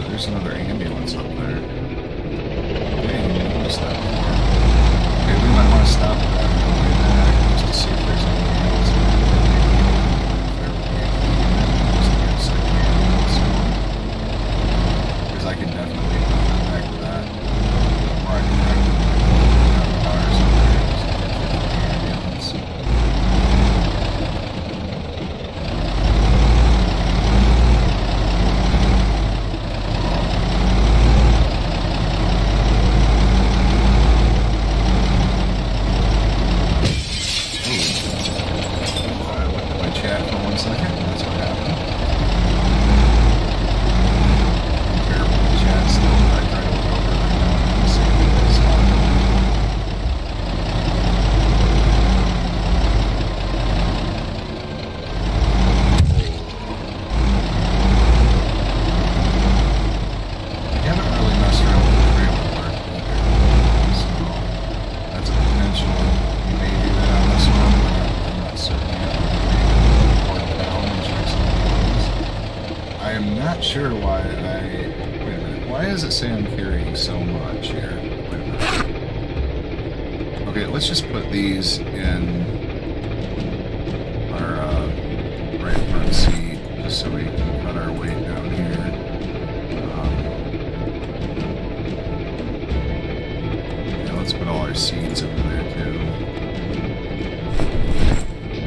There's another ambulance up there. I didn't even notice that before. Okay, we might want to stop at that on the way back just to see if there's anything else. There would be just to get a second ambulance. Because I can definitely come back to that. Or I can actually have cars up there just to get to the ambulance. Not sure why wait a minute, why does it say I'm carrying so much here? Wait a minute. let's just put these in our right front seat, just so we can cut our weight down here. Yeah, let's put all our seeds over there too. We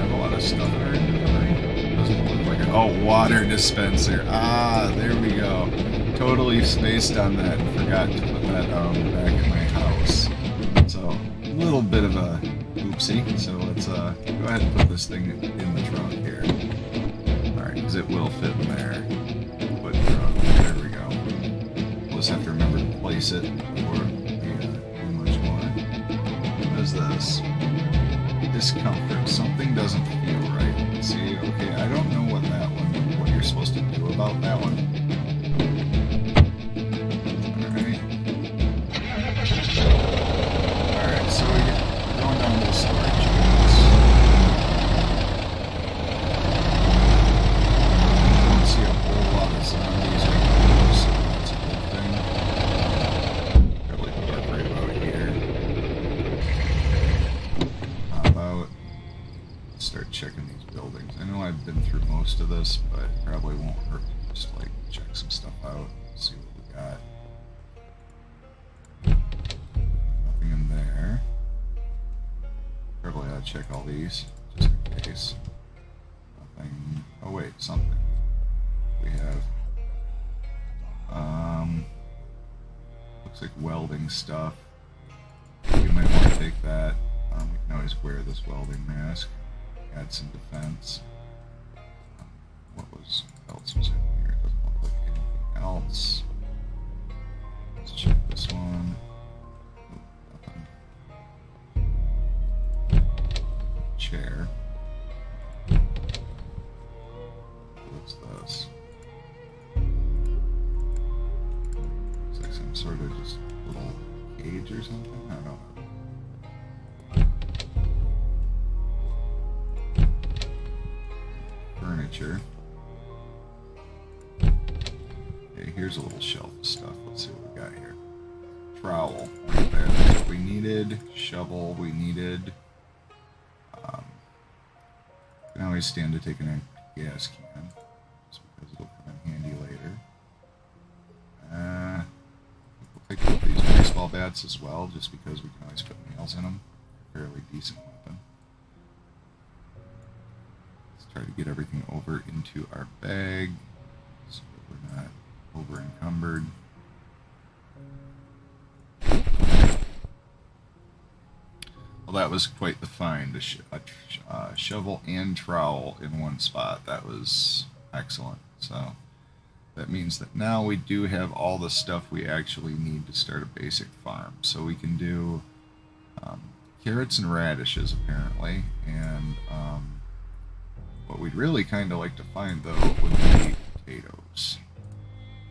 have a lot of stuff in our inventory. Doesn't look like it. Oh, water dispenser. Ah, there we go. Totally spaced on that and forgot to put that back in my house. So, a little bit of a oopsie. So let's go ahead and put this thing in the trunk here. Alright, because it will fit in there. Put trunk. There we go. We'll just have to remember to place it before we do much more. What is this? Discomfort. Something doesn't feel right. See, okay, I don't know what you're supposed to do about that one. Alright, so we're going down to the storage units. I don't see a whole lot of zombies right now, so that's a good thing. Probably park right about here. How about start checking these buildings? I know I've been through most of this, but it probably won't hurt to just like check some stuff out, see what we got. Nothing in there. Probably ought to check all these, just in case. Nothing. Oh wait, something. We have looks like welding stuff. You might want to take that. We can always wear this welding mask. Add some defense. What else was in here? It doesn't look like anything else. Let's check this one. Nothing. Chair. What's this? Looks like some sort of just little cage or something. I don't know. Furniture. Okay, here's a little shelf of stuff. Let's see what we got here. Trowel. Right there. That's what we needed. Shovel we needed. Can always stand to take an empty gas can, just because it'll come in handy later. We'll take both these baseball bats as well, just because we can always put nails in them. Fairly decent weapon. Try to get everything over into our bag so that we're not over encumbered. Well, that was quite the find, a shovel and trowel in one spot. That was excellent. So that means that now we do have all the stuff we actually need to start a basic farm. So we can do carrots and radishes apparently, and what we'd really kind of like to find, though, would be potatoes.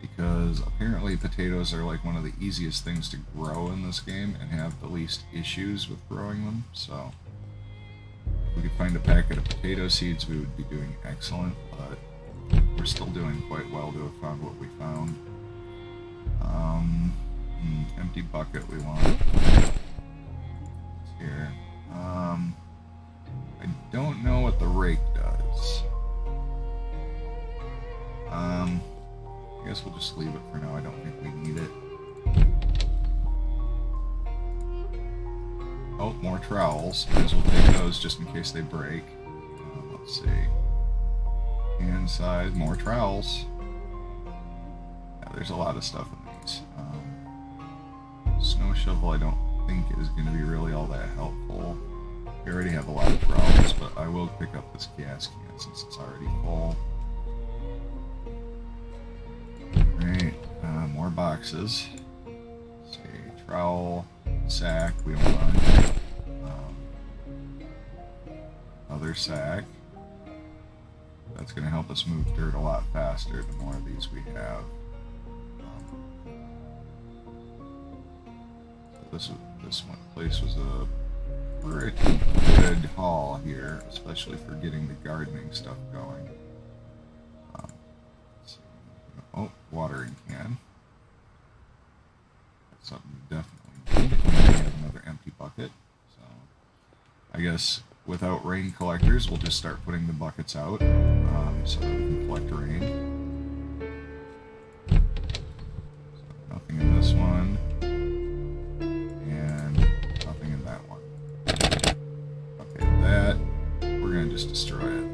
Because apparently potatoes are like one of the easiest things to grow in this game and have the least issues with growing them. So if we could find a packet of potato seeds, we would be doing excellent. But we're still doing quite well to have found what we found. Empty bucket we want. It's here. I don't know what the rake does. I guess we'll just leave it for now. I don't think we need it. Oh, more trowels. Might as well take those just in case they break. Let's see. Hand size, more trowels. Yeah, there's a lot of stuff in these. Snow shovel I don't think is going to be really all that helpful. We already have a lot of trowels, but I will pick up this gas can since it's already full. Alright, more boxes. Let's see, trowel, sack, we don't want. Other sack. That's going to help us move dirt a lot faster the more of these we have. So this one place was a pretty good haul here, especially for getting the gardening stuff going. Let's see. Oh, watering can. That's something we definitely need. We have another empty bucket. I guess without rain collectors, we'll just start putting the buckets out so that we can collect rain. So nothing in this one, and nothing in that one. Okay, that, we're going to just destroy it.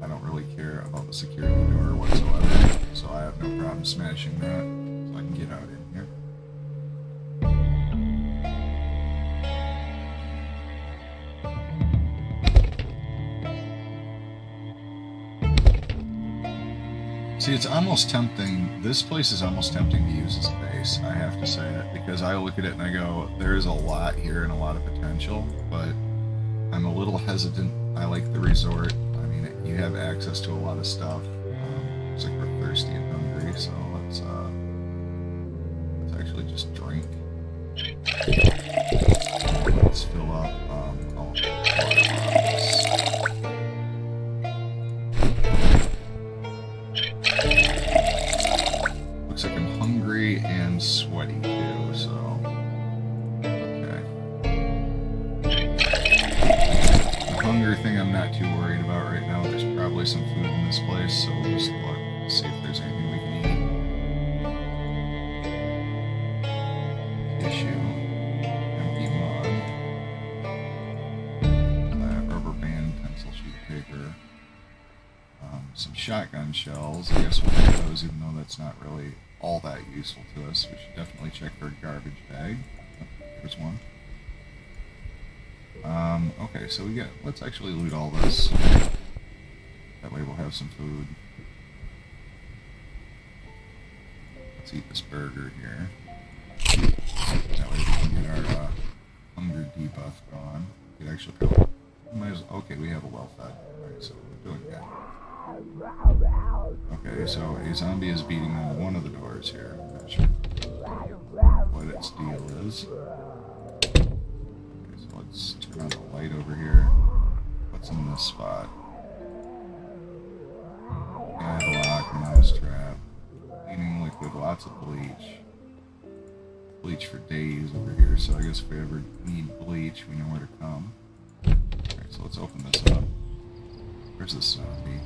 I don't really care about the security door whatsoever, so I have no problem smashing that, so I can get out in here. See, it's almost tempting, this place is almost tempting to use as a base, I have to say it, because I look at it and I go, there is a lot here and a lot of potential, but I'm a little hesitant. I like the resort. I mean, you have access to a lot of stuff. Looks like we're thirsty and hungry, so let's actually just drink. Let's fill up all the water bottles. Looks like I'm hungry and sweaty too, so okay. The hunger thing I'm not too worried about right now. There's probably some food in this place, so we'll just look, see if there's anything we can eat. Tissue, empty mug, that rubber band, pencil sheet paper, some shotgun shells. I guess we'll take those, even though that's not really all that useful to us. We should definitely check for a garbage bag. Oh, there's one. Okay, so we get, let's actually loot all this. That way we'll have some food. Let's eat this burger here. That way we can get our hunger debuff gone. We could actually go, okay, we have a well fed. Alright, so we're doing good. Okay, so a zombie is beating on one of the doors here. I'm not sure what its deal is. Okay, so let's turn on the light over here. What's in this spot? Padlock, mousetrap, cleaning liquid, lots of bleach. Bleach for days over here, so I guess if we ever need bleach, we know where to come. Alright, so let's open this up. Where's this zombie?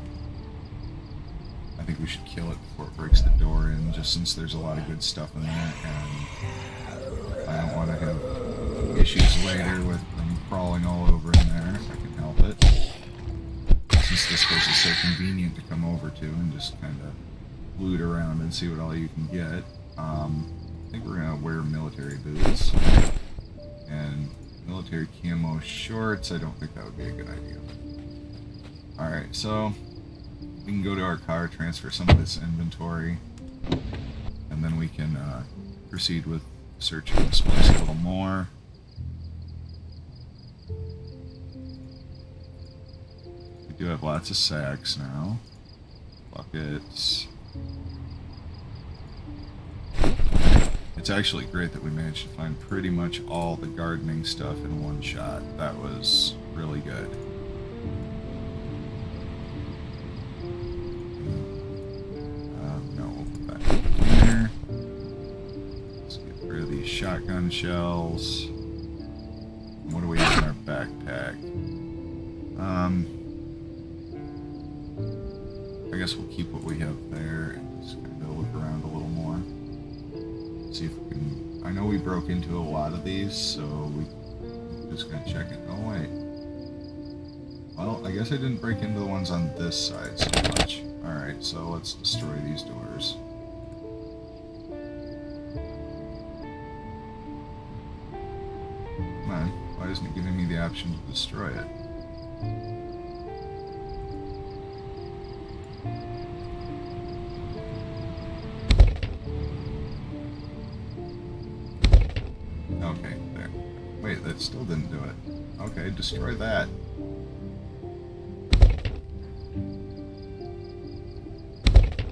I think we should kill it before it breaks the door in, just since there's a lot of good stuff in there, and I don't want to have issues later with them crawling all over in there if I can help it. Since this place is so convenient to come over to and just kind of loot around and see what all you can get. I think we're going to wear military boots and military camo shorts. I don't think that would be a good idea. Alright, so we can go to our car, transfer some of this inventory, and then we can proceed with searching this place a little more. We do have lots of sacks now. Buckets. It's actually great that we managed to find pretty much all the gardening stuff in one shot. That was really good. No, we'll put that in here. Let's get rid of these shotgun shells. What do we have in our backpack? I guess we'll keep what we have there and just kind of look around a little more. See if we can. I know we broke into a lot of these, so we're just gonna check it. Oh wait. Well, I guess I didn't break into the ones on this side so much. Alright, so let's destroy these doors. Come on, why isn't it giving me the option to destroy it? Okay, there. Wait, that still didn't do it. Okay, destroy that.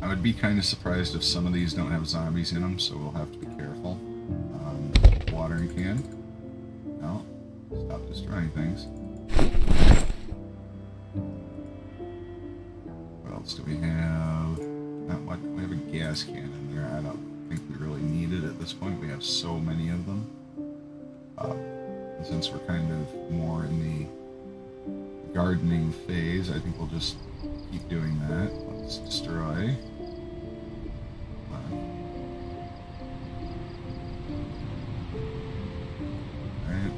I would be kind of surprised if some of these don't have zombies in them, so we'll have to be careful. Watering can. No. Stop destroying things. What else do we have? Not much. We have a gas can in there. I don't think we really need it at this point. We have so many of them. And since we're kind of more in the gardening phase, I think we'll just keep doing that. Let's destroy. Alright.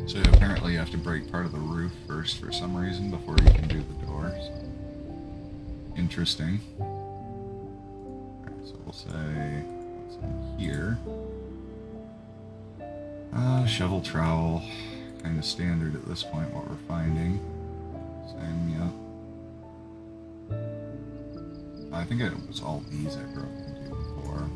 So apparently you have to break part of the roof first for some reason before you can do the door. So. Interesting. Alright, so we'll say what's in here. Shovel trowel. Kind of standard at this point, what we're finding. Same, yeah. I think it was all these I broke into before.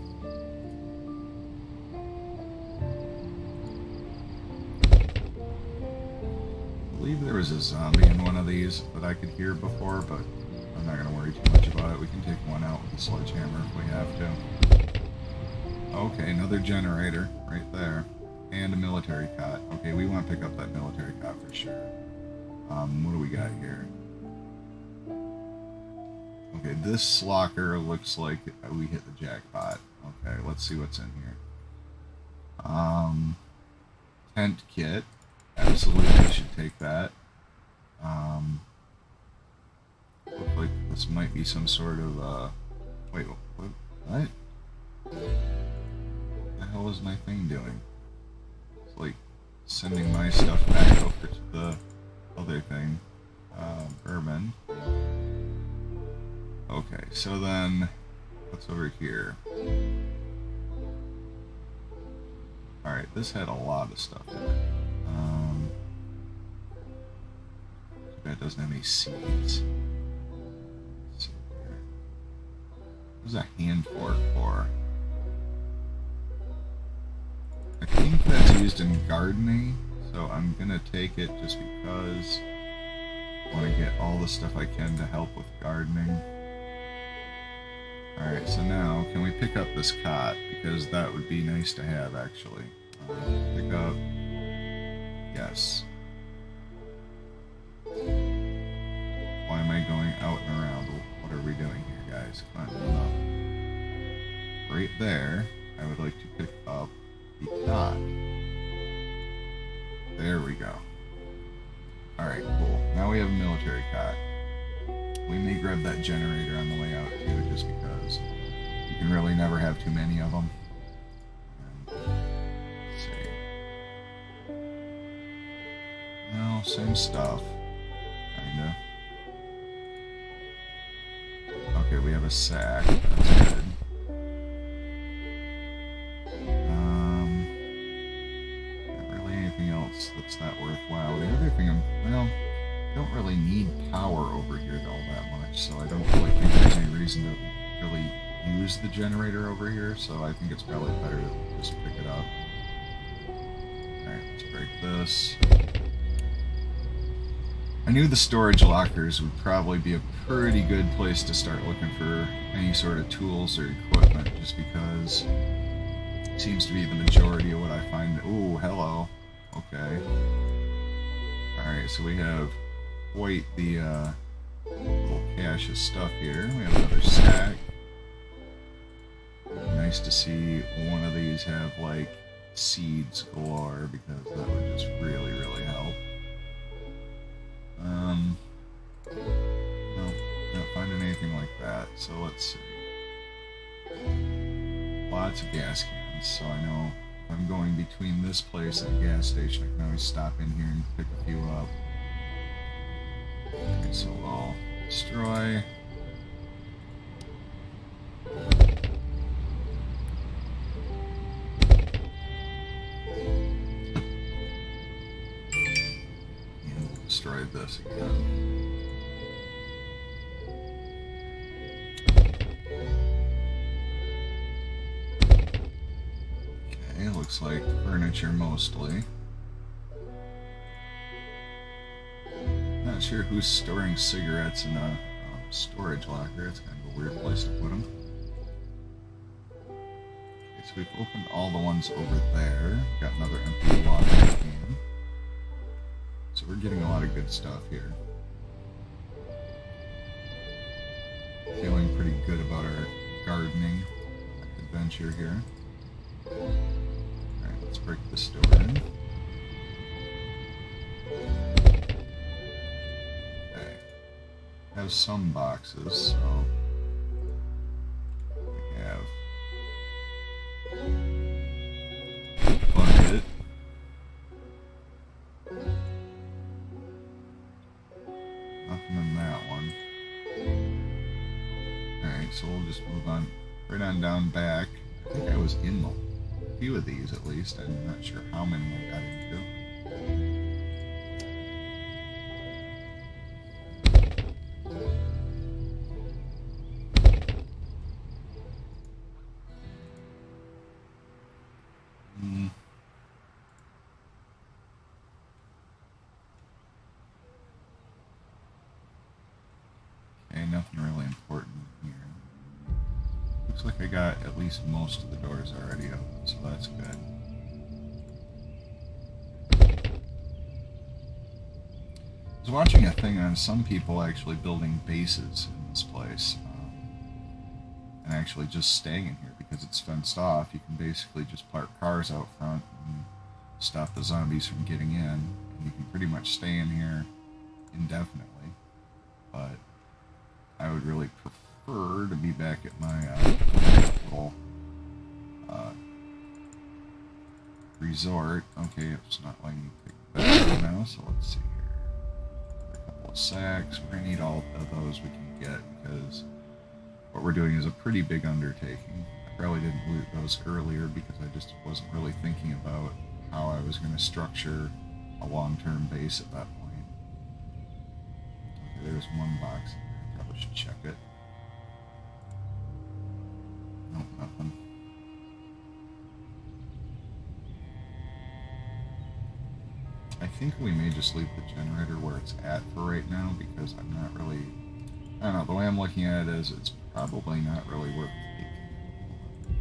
I believe there was a zombie in one of these that I could hear before, but I'm not going to worry too much about it. We can take one out with a sledgehammer if we have to. Okay, another generator right there. And a military cot. Okay, we want to pick up that military cot for sure. What do we got here? Okay, this locker looks like we hit the jackpot. Okay, let's see what's in here. Tent kit. Absolutely should take that. Looks like this might be some sort of, wait, what? What the hell is my thing doing? Like sending my stuff back over to the other thing, bourbon. Okay, so then what's over here? Alright, this had a lot of stuff in it. Too bad it doesn't have any seeds. Let's see here. What is a hand fork for? I think that's used in gardening, so I'm gonna take it just because I want to get all the stuff I can to help with gardening. Alright, so now, can we pick up this cot? Because that would be nice to have, actually. Pick up... Yes. Why am I going out and around? What are we doing here, guys? Come on, right there, I would like to pick up the cot. There we go. Alright, cool. Now we have a military cot. We may grab that generator on the way out too, just because you can really never have too many of them. Let's see. No, same stuff. Kinda. Okay, we have a sack. That's good. Else that's not worthwhile. The other thing, well, I don't really need power over here all that much, so I don't really think there's any reason to really use the generator over here, so I think it's probably better to just pick it up. Alright, let's break this. I knew the storage lockers would probably be a pretty good place to start looking for any sort of tools or equipment, just because it seems to be the majority of what I find. Ooh, hello. Okay. Alright, so we have quite the little cache of stuff here. We have another sack. Nice to see one of these have like seeds galore, because that would just really, really help. No, not finding anything like that, so let's see. Lots of gas cans, so I know if I'm going between this place and the gas station, I can always stop in here and pick a few up. Okay, so I'll destroy. And we'll destroy this again. Okay, looks like furniture mostly. Not sure who's storing cigarettes in a storage locker. It's kind of a weird place to put them. Okay, so we've opened all the ones over there. Got another empty water can. So we're getting a lot of good stuff here. Feeling pretty good about our gardening adventure here. Alright, let's break this door in. Okay. Have some boxes, so we have bucket. Nothing in that one. Alright, so we'll just move on right on down back. I think I was in a few of these at least. I'm not sure how many I got into. Okay, nothing really important here. Looks like I got at least most of the doors already open, so that's good. I was watching a thing on some people actually building bases in this place, and actually just staying in here because it's fenced off. You can basically just park cars out front and stop the zombies from getting in, and you can pretty much stay in here indefinitely. But I would really prefer to be back at my little resort. Okay, it's not letting me pick that up now, so let's see here. A couple of sacks. We're going to need all of those we can get because what we're doing is a pretty big undertaking. I probably didn't loot those earlier because I just wasn't really thinking about how I was going to structure a long-term base at that point. Okay, there's one box. Probably should check it. Nope, nothing. I think we may just leave the generator where it's at for right now because I'm not really... I don't know, the way I'm looking at it is it's probably not really worth taking.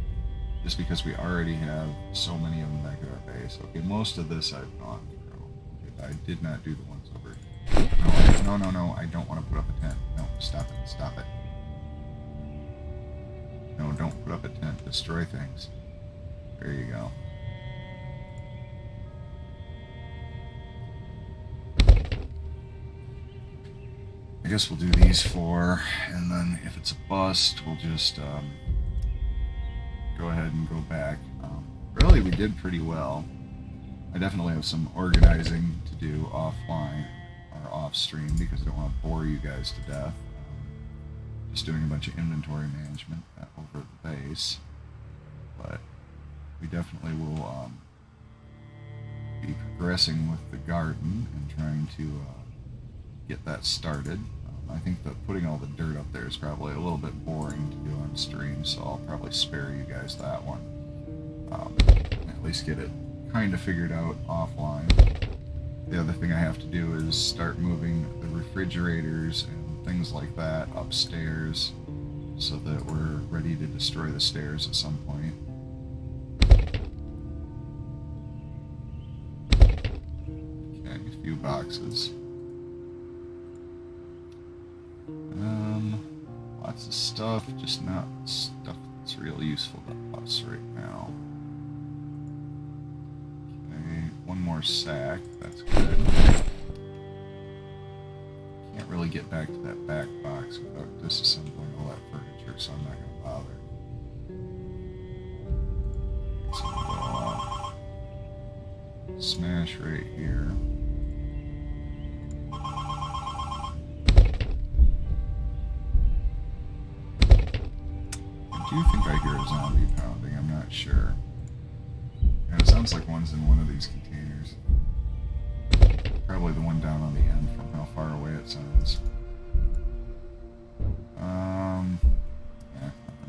Just because we already have so many of them back at our base. Okay, most of this I've gone through. Okay, I did not do the ones over here. No, I don't want to put up a tent. No, stop it. No, don't put up a tent. Destroy things. There you go. I guess we'll do these 4, and then if it's a bust, we'll just go ahead and go back. Really, we did pretty well. I definitely have some organizing to do offline or off stream because I don't want to bore you guys to death. Just doing a bunch of inventory management over the base, but we definitely will be progressing with the garden and trying to get that started. I think that putting all the dirt up there is probably a little bit boring to do on stream, so I'll probably spare you guys that one. At least get it kind of figured out offline. The other thing I have to do is start moving the refrigerators and things like that upstairs so that we're ready to destroy the stairs at some point. Okay, a few boxes. Lots of stuff, just not stuff that's real useful to us right now. Okay, one more sack, that's good. Can't really get back to that back box without disassembling all that furniture, so I'm not going to bother. So we'll smash right here. I do think I hear a zombie pounding, I'm not sure. And it sounds like one's in one of these containers. Probably the one down on the end from how far away it sounds. Yeah, I'm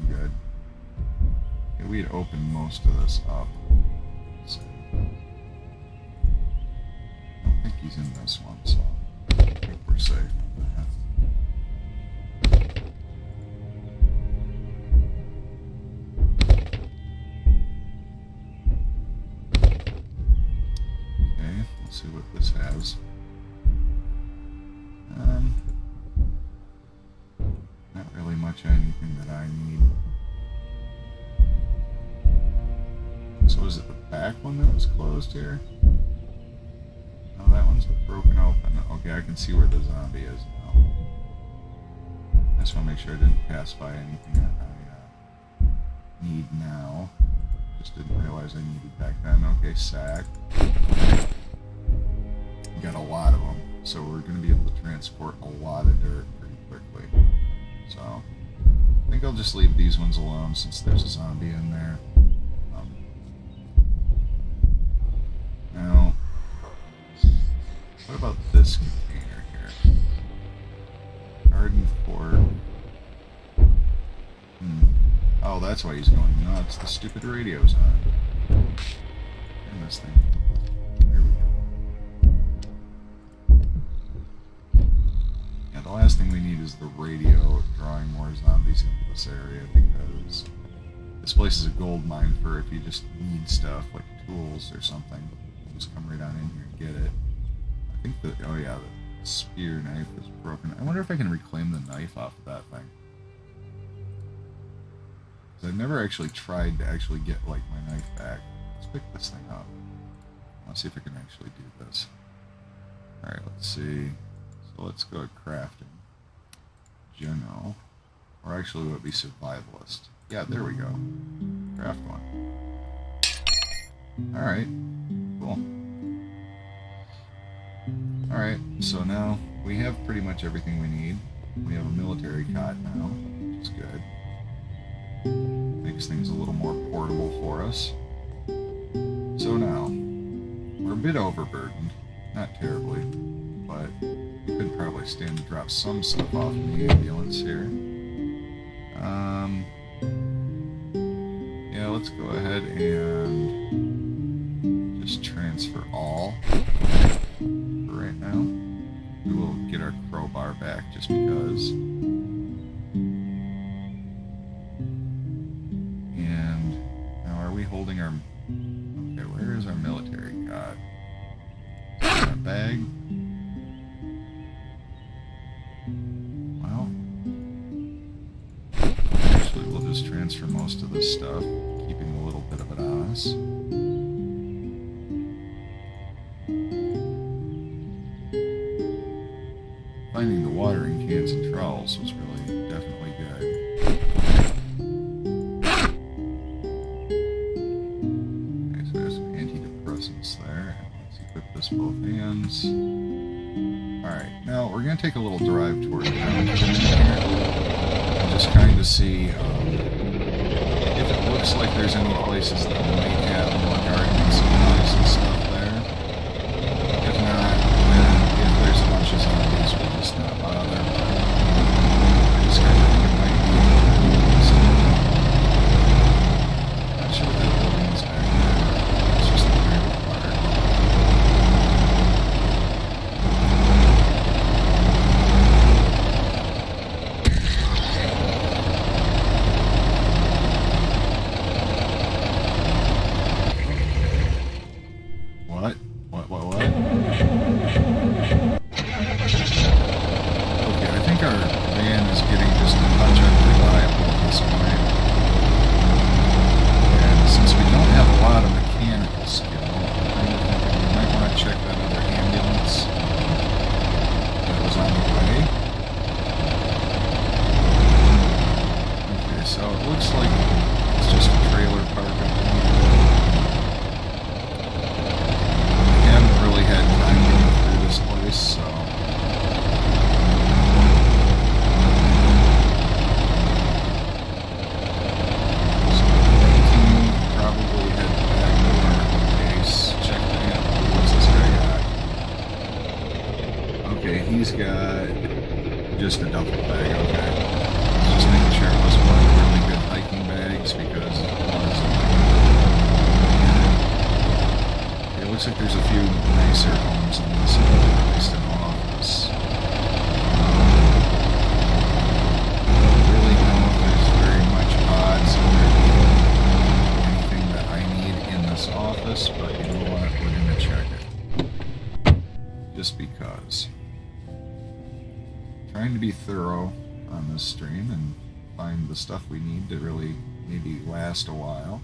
good. Okay, we had opened most of this up. Let's see. I don't think he's in this one, so I think we're safe on that. See what this has. Not really much much anything that I need. So is it the back one that was closed here? No, that one's broken open. Okay, I can see where the zombie is now. I just want to make sure I didn't pass by anything that I need now. Just didn't realize I needed back then. Okay, sack. Got a lot of them, so we're going to be able to transport a lot of dirt pretty quickly. So I think I'll just leave these ones alone since there's a zombie in there. Now, what about this container here? Garden fork. Oh, that's why he's going nuts. The stupid radio's on. And this thing. There we go. Yeah, the last thing we need is the radio drawing more zombies into this area, because this place is a gold mine for if you just need stuff like tools or something. Just come right on in here and get it. I think that, oh yeah, the spear knife is broken. I wonder if I can reclaim the knife off of that thing. I've never actually tried to actually get like my knife back. Let's pick this thing up. Let's see if I can actually do this. Alright, let's see. So let's go to crafting. General. Or actually it would be survivalist. Yeah, there we go. Craft one. Alright. Cool. Alright, so now we have pretty much everything we need. We have a military cot now, which is good. Makes things a little more portable for us. So now, we're a bit overburdened. Not terribly, but we could probably stand to drop some stuff off in the ambulance here. Yeah, let's go ahead and just transfer all for right now. We will get our crowbar back just because. And now are we holding our... Okay, where is our military cot? Is it in our bag? Well, actually we'll just transfer most of this stuff, keeping a little bit of it on us. Finding the watering cans and trowels was really definitely good. Okay, so there's some antidepressants there. Let's equip this both hands. Alright, now we're going to take a little drive toward the mountain and just kind of see if it looks like there's any places that might have more gardening supplies and stuff there. If not, then if there's a bunch of zombies, we'll just not bother. I just kind of think it might be not sure what that building is back there. It's just the trailer park. What? What? Okay, I think our van is getting just a touch unreliable at this point. And since we don't have a lot of mechanical skill, I'm kind of thinking we might want to check that other ambulance that was on the way. Okay, so it looks like it's just a trailer park up here. Really had time going through this place, so we can probably head back to our base, check the amp. What's this guy got? Okay, he's got just a duffel bag, okay. Just making sure it wasn't one of the really good hiking bags, because it was. It looks like there's a few nicer homes in this area, at least an office. I don't really know if there's very much odds of there being anything that I need in this office, but you know what, we're going to check it. Just because. Trying to be thorough on this stream, and find the stuff we need to really maybe last a while.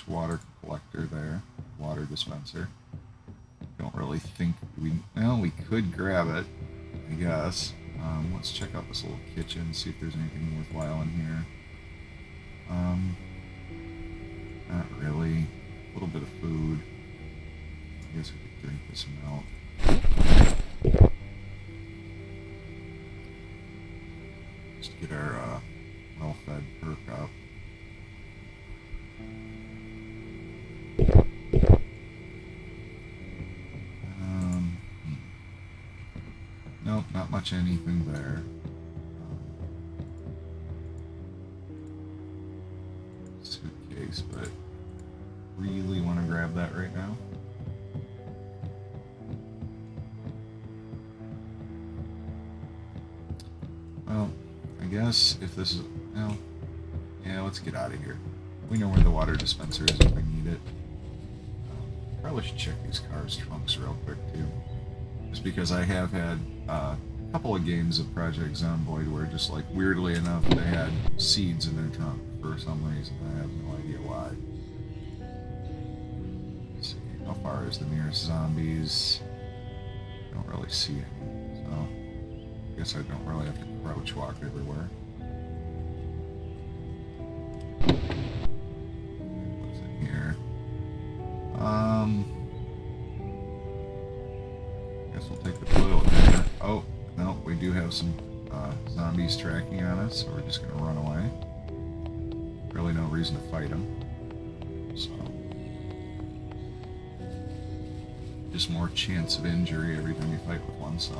Water collector there, water dispenser. Don't really think we could grab it, I guess. Let's check out this little kitchen, see if there's anything worthwhile in here. Not really. A little bit of food. I guess we could drink this milk. Just get our well-fed perk up. Nope, not much anything there. Suitcase, but really want to grab that right now. Well, I guess if this is... well, yeah, let's get out of here. We know where the water dispenser is if we need it. Probably should check these cars' trunks real quick, too. Just because I have had a couple of games of Project Zomboid where just like weirdly enough they had seeds in their trunk for some reason. I have no idea why. Let's see, how far is the nearest zombies? Don't really see any, so I guess I don't really have to crouch walk everywhere. What's in here? Guess we'll take the toilet paper. Oh, no, we do have some zombies tracking on us, so we're just going to run away. Really no reason to fight them. So, just more chance of injury every time you fight with one, so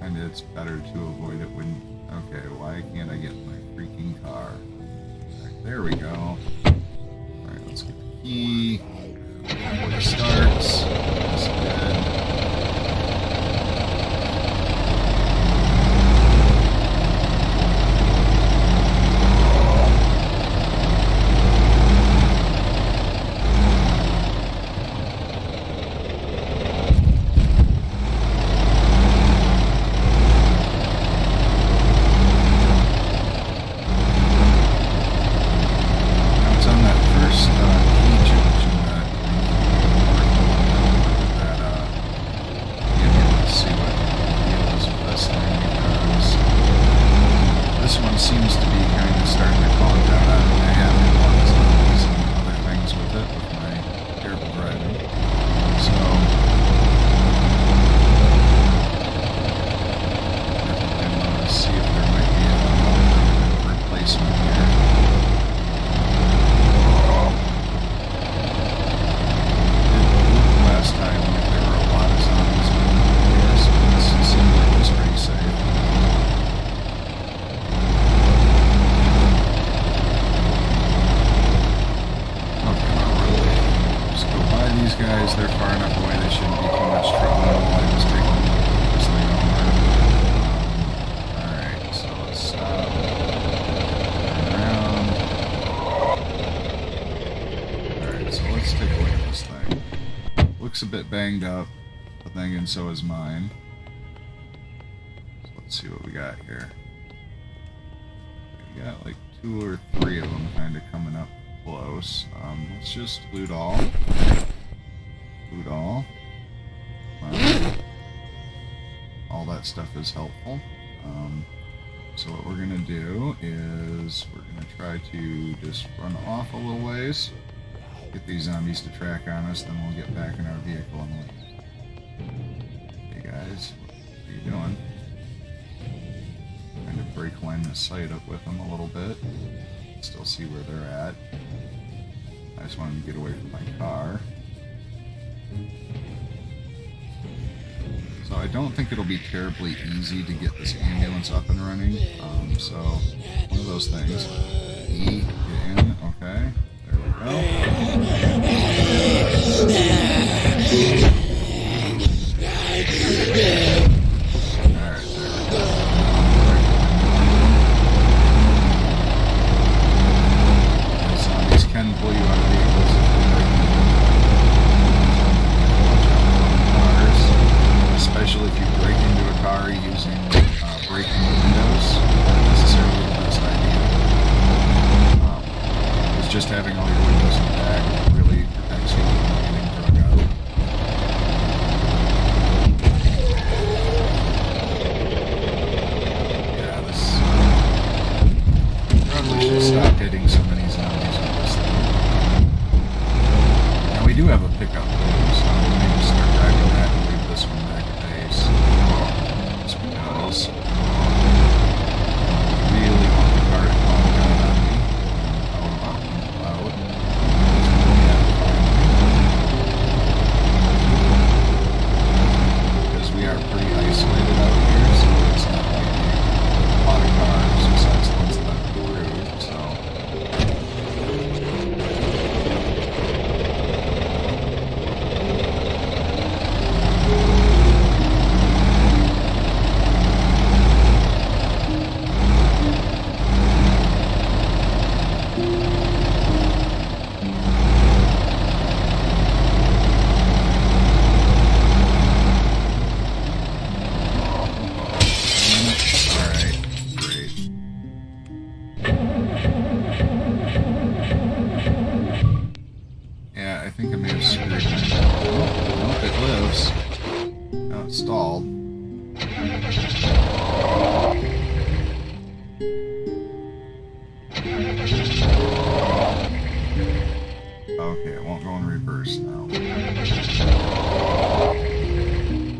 kinda it's better to avoid it when... okay, why can't I get in my freaking car? Right, there we go. Alright, let's get the key. Before it starts. That's good. Guys, they're far enough away, they shouldn't be too much trouble. I just take this thing over. Alright, so let's stop. Turn around. Alright, so let's take a look at this thing. Looks a bit banged up, but then again, so is mine. So let's see what we got here. We got like 2 or 3 of them kind of coming up close. Let's just loot all. Loot all. All that stuff is helpful. So what we're going to do is we're going to try to just run off a little ways, get these zombies to track on us, then we'll get back in our vehicle and leave. Hey guys, what are you doing? Trying to break line of sight up with them a little bit. Still see where they're at. I just want them to get away from my car. So I don't think it'll be terribly easy to get this ambulance up and running. So one of those things. E, get in, okay. There we go. Alright, there we go. Zombies can pull you out of vehicles if you're breaking them. just having all your windows intact really protects you from getting drug out. Yeah, this probably should stop hitting so many zombies with this thing. Now we do have a pickup though, so we need to start driving that and leave this one back at base. Just because I really want the car to calm down on me. Because we are pretty isolated out here, so it's not like a lot of cars besides the ones that I've approved, so. I think I may have screwed it. Oh, it lives. Now it's stalled. Okay, it won't go in reverse now.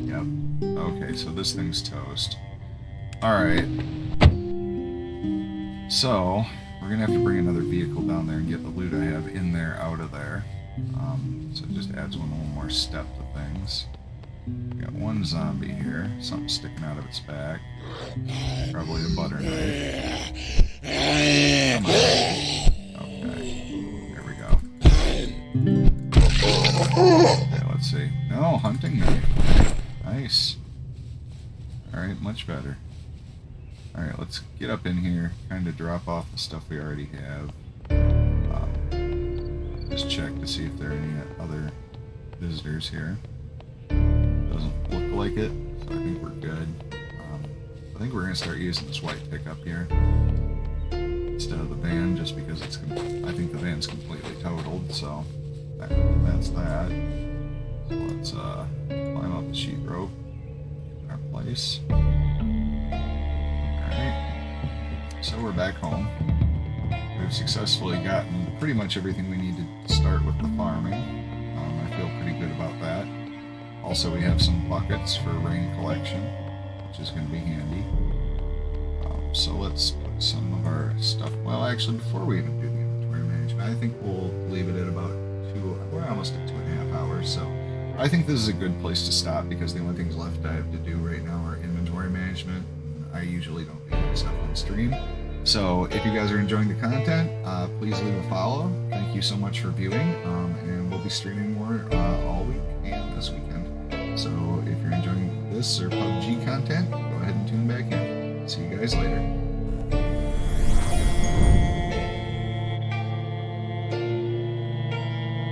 Yep. Okay, so this thing's toast. Alright. So, we're gonna have to bring another vehicle down there and get the loot I have in there out of there. So it just adds one little more step to things. We got one zombie here, something sticking out of its back. Probably a butter knife. Come on. Okay, there we go. Okay, let's see. No, hunting knife. Nice. Alright, much better. Alright, let's get up in here, kind of drop off the stuff we already have. Just check to see if there are any other visitors here. Doesn't look like it, so I think we're good. I think we're going to start using this white pickup here instead of the van, just because it's. I think the van's completely totaled, so that's that. So let's climb up the sheet rope in our place. Alright, so we're back home. We've successfully gotten pretty much everything we need to start with the farming. I feel pretty good about that. Also, we have some buckets for rain collection, which is going to be handy. So let's put some of our stuff. Well, actually, before we even do the inventory management, I think we'll leave it at about we're almost at 2.5 hours. So I think this is a good place to stop because the only things left I have to do right now are inventory management. I usually don't do that stuff on stream. So if you guys are enjoying the content, please leave a follow. Thank you so much for viewing, and we'll be streaming more all week and this weekend. So if you're enjoying this or PUBG content, go ahead and tune back in. See you guys later.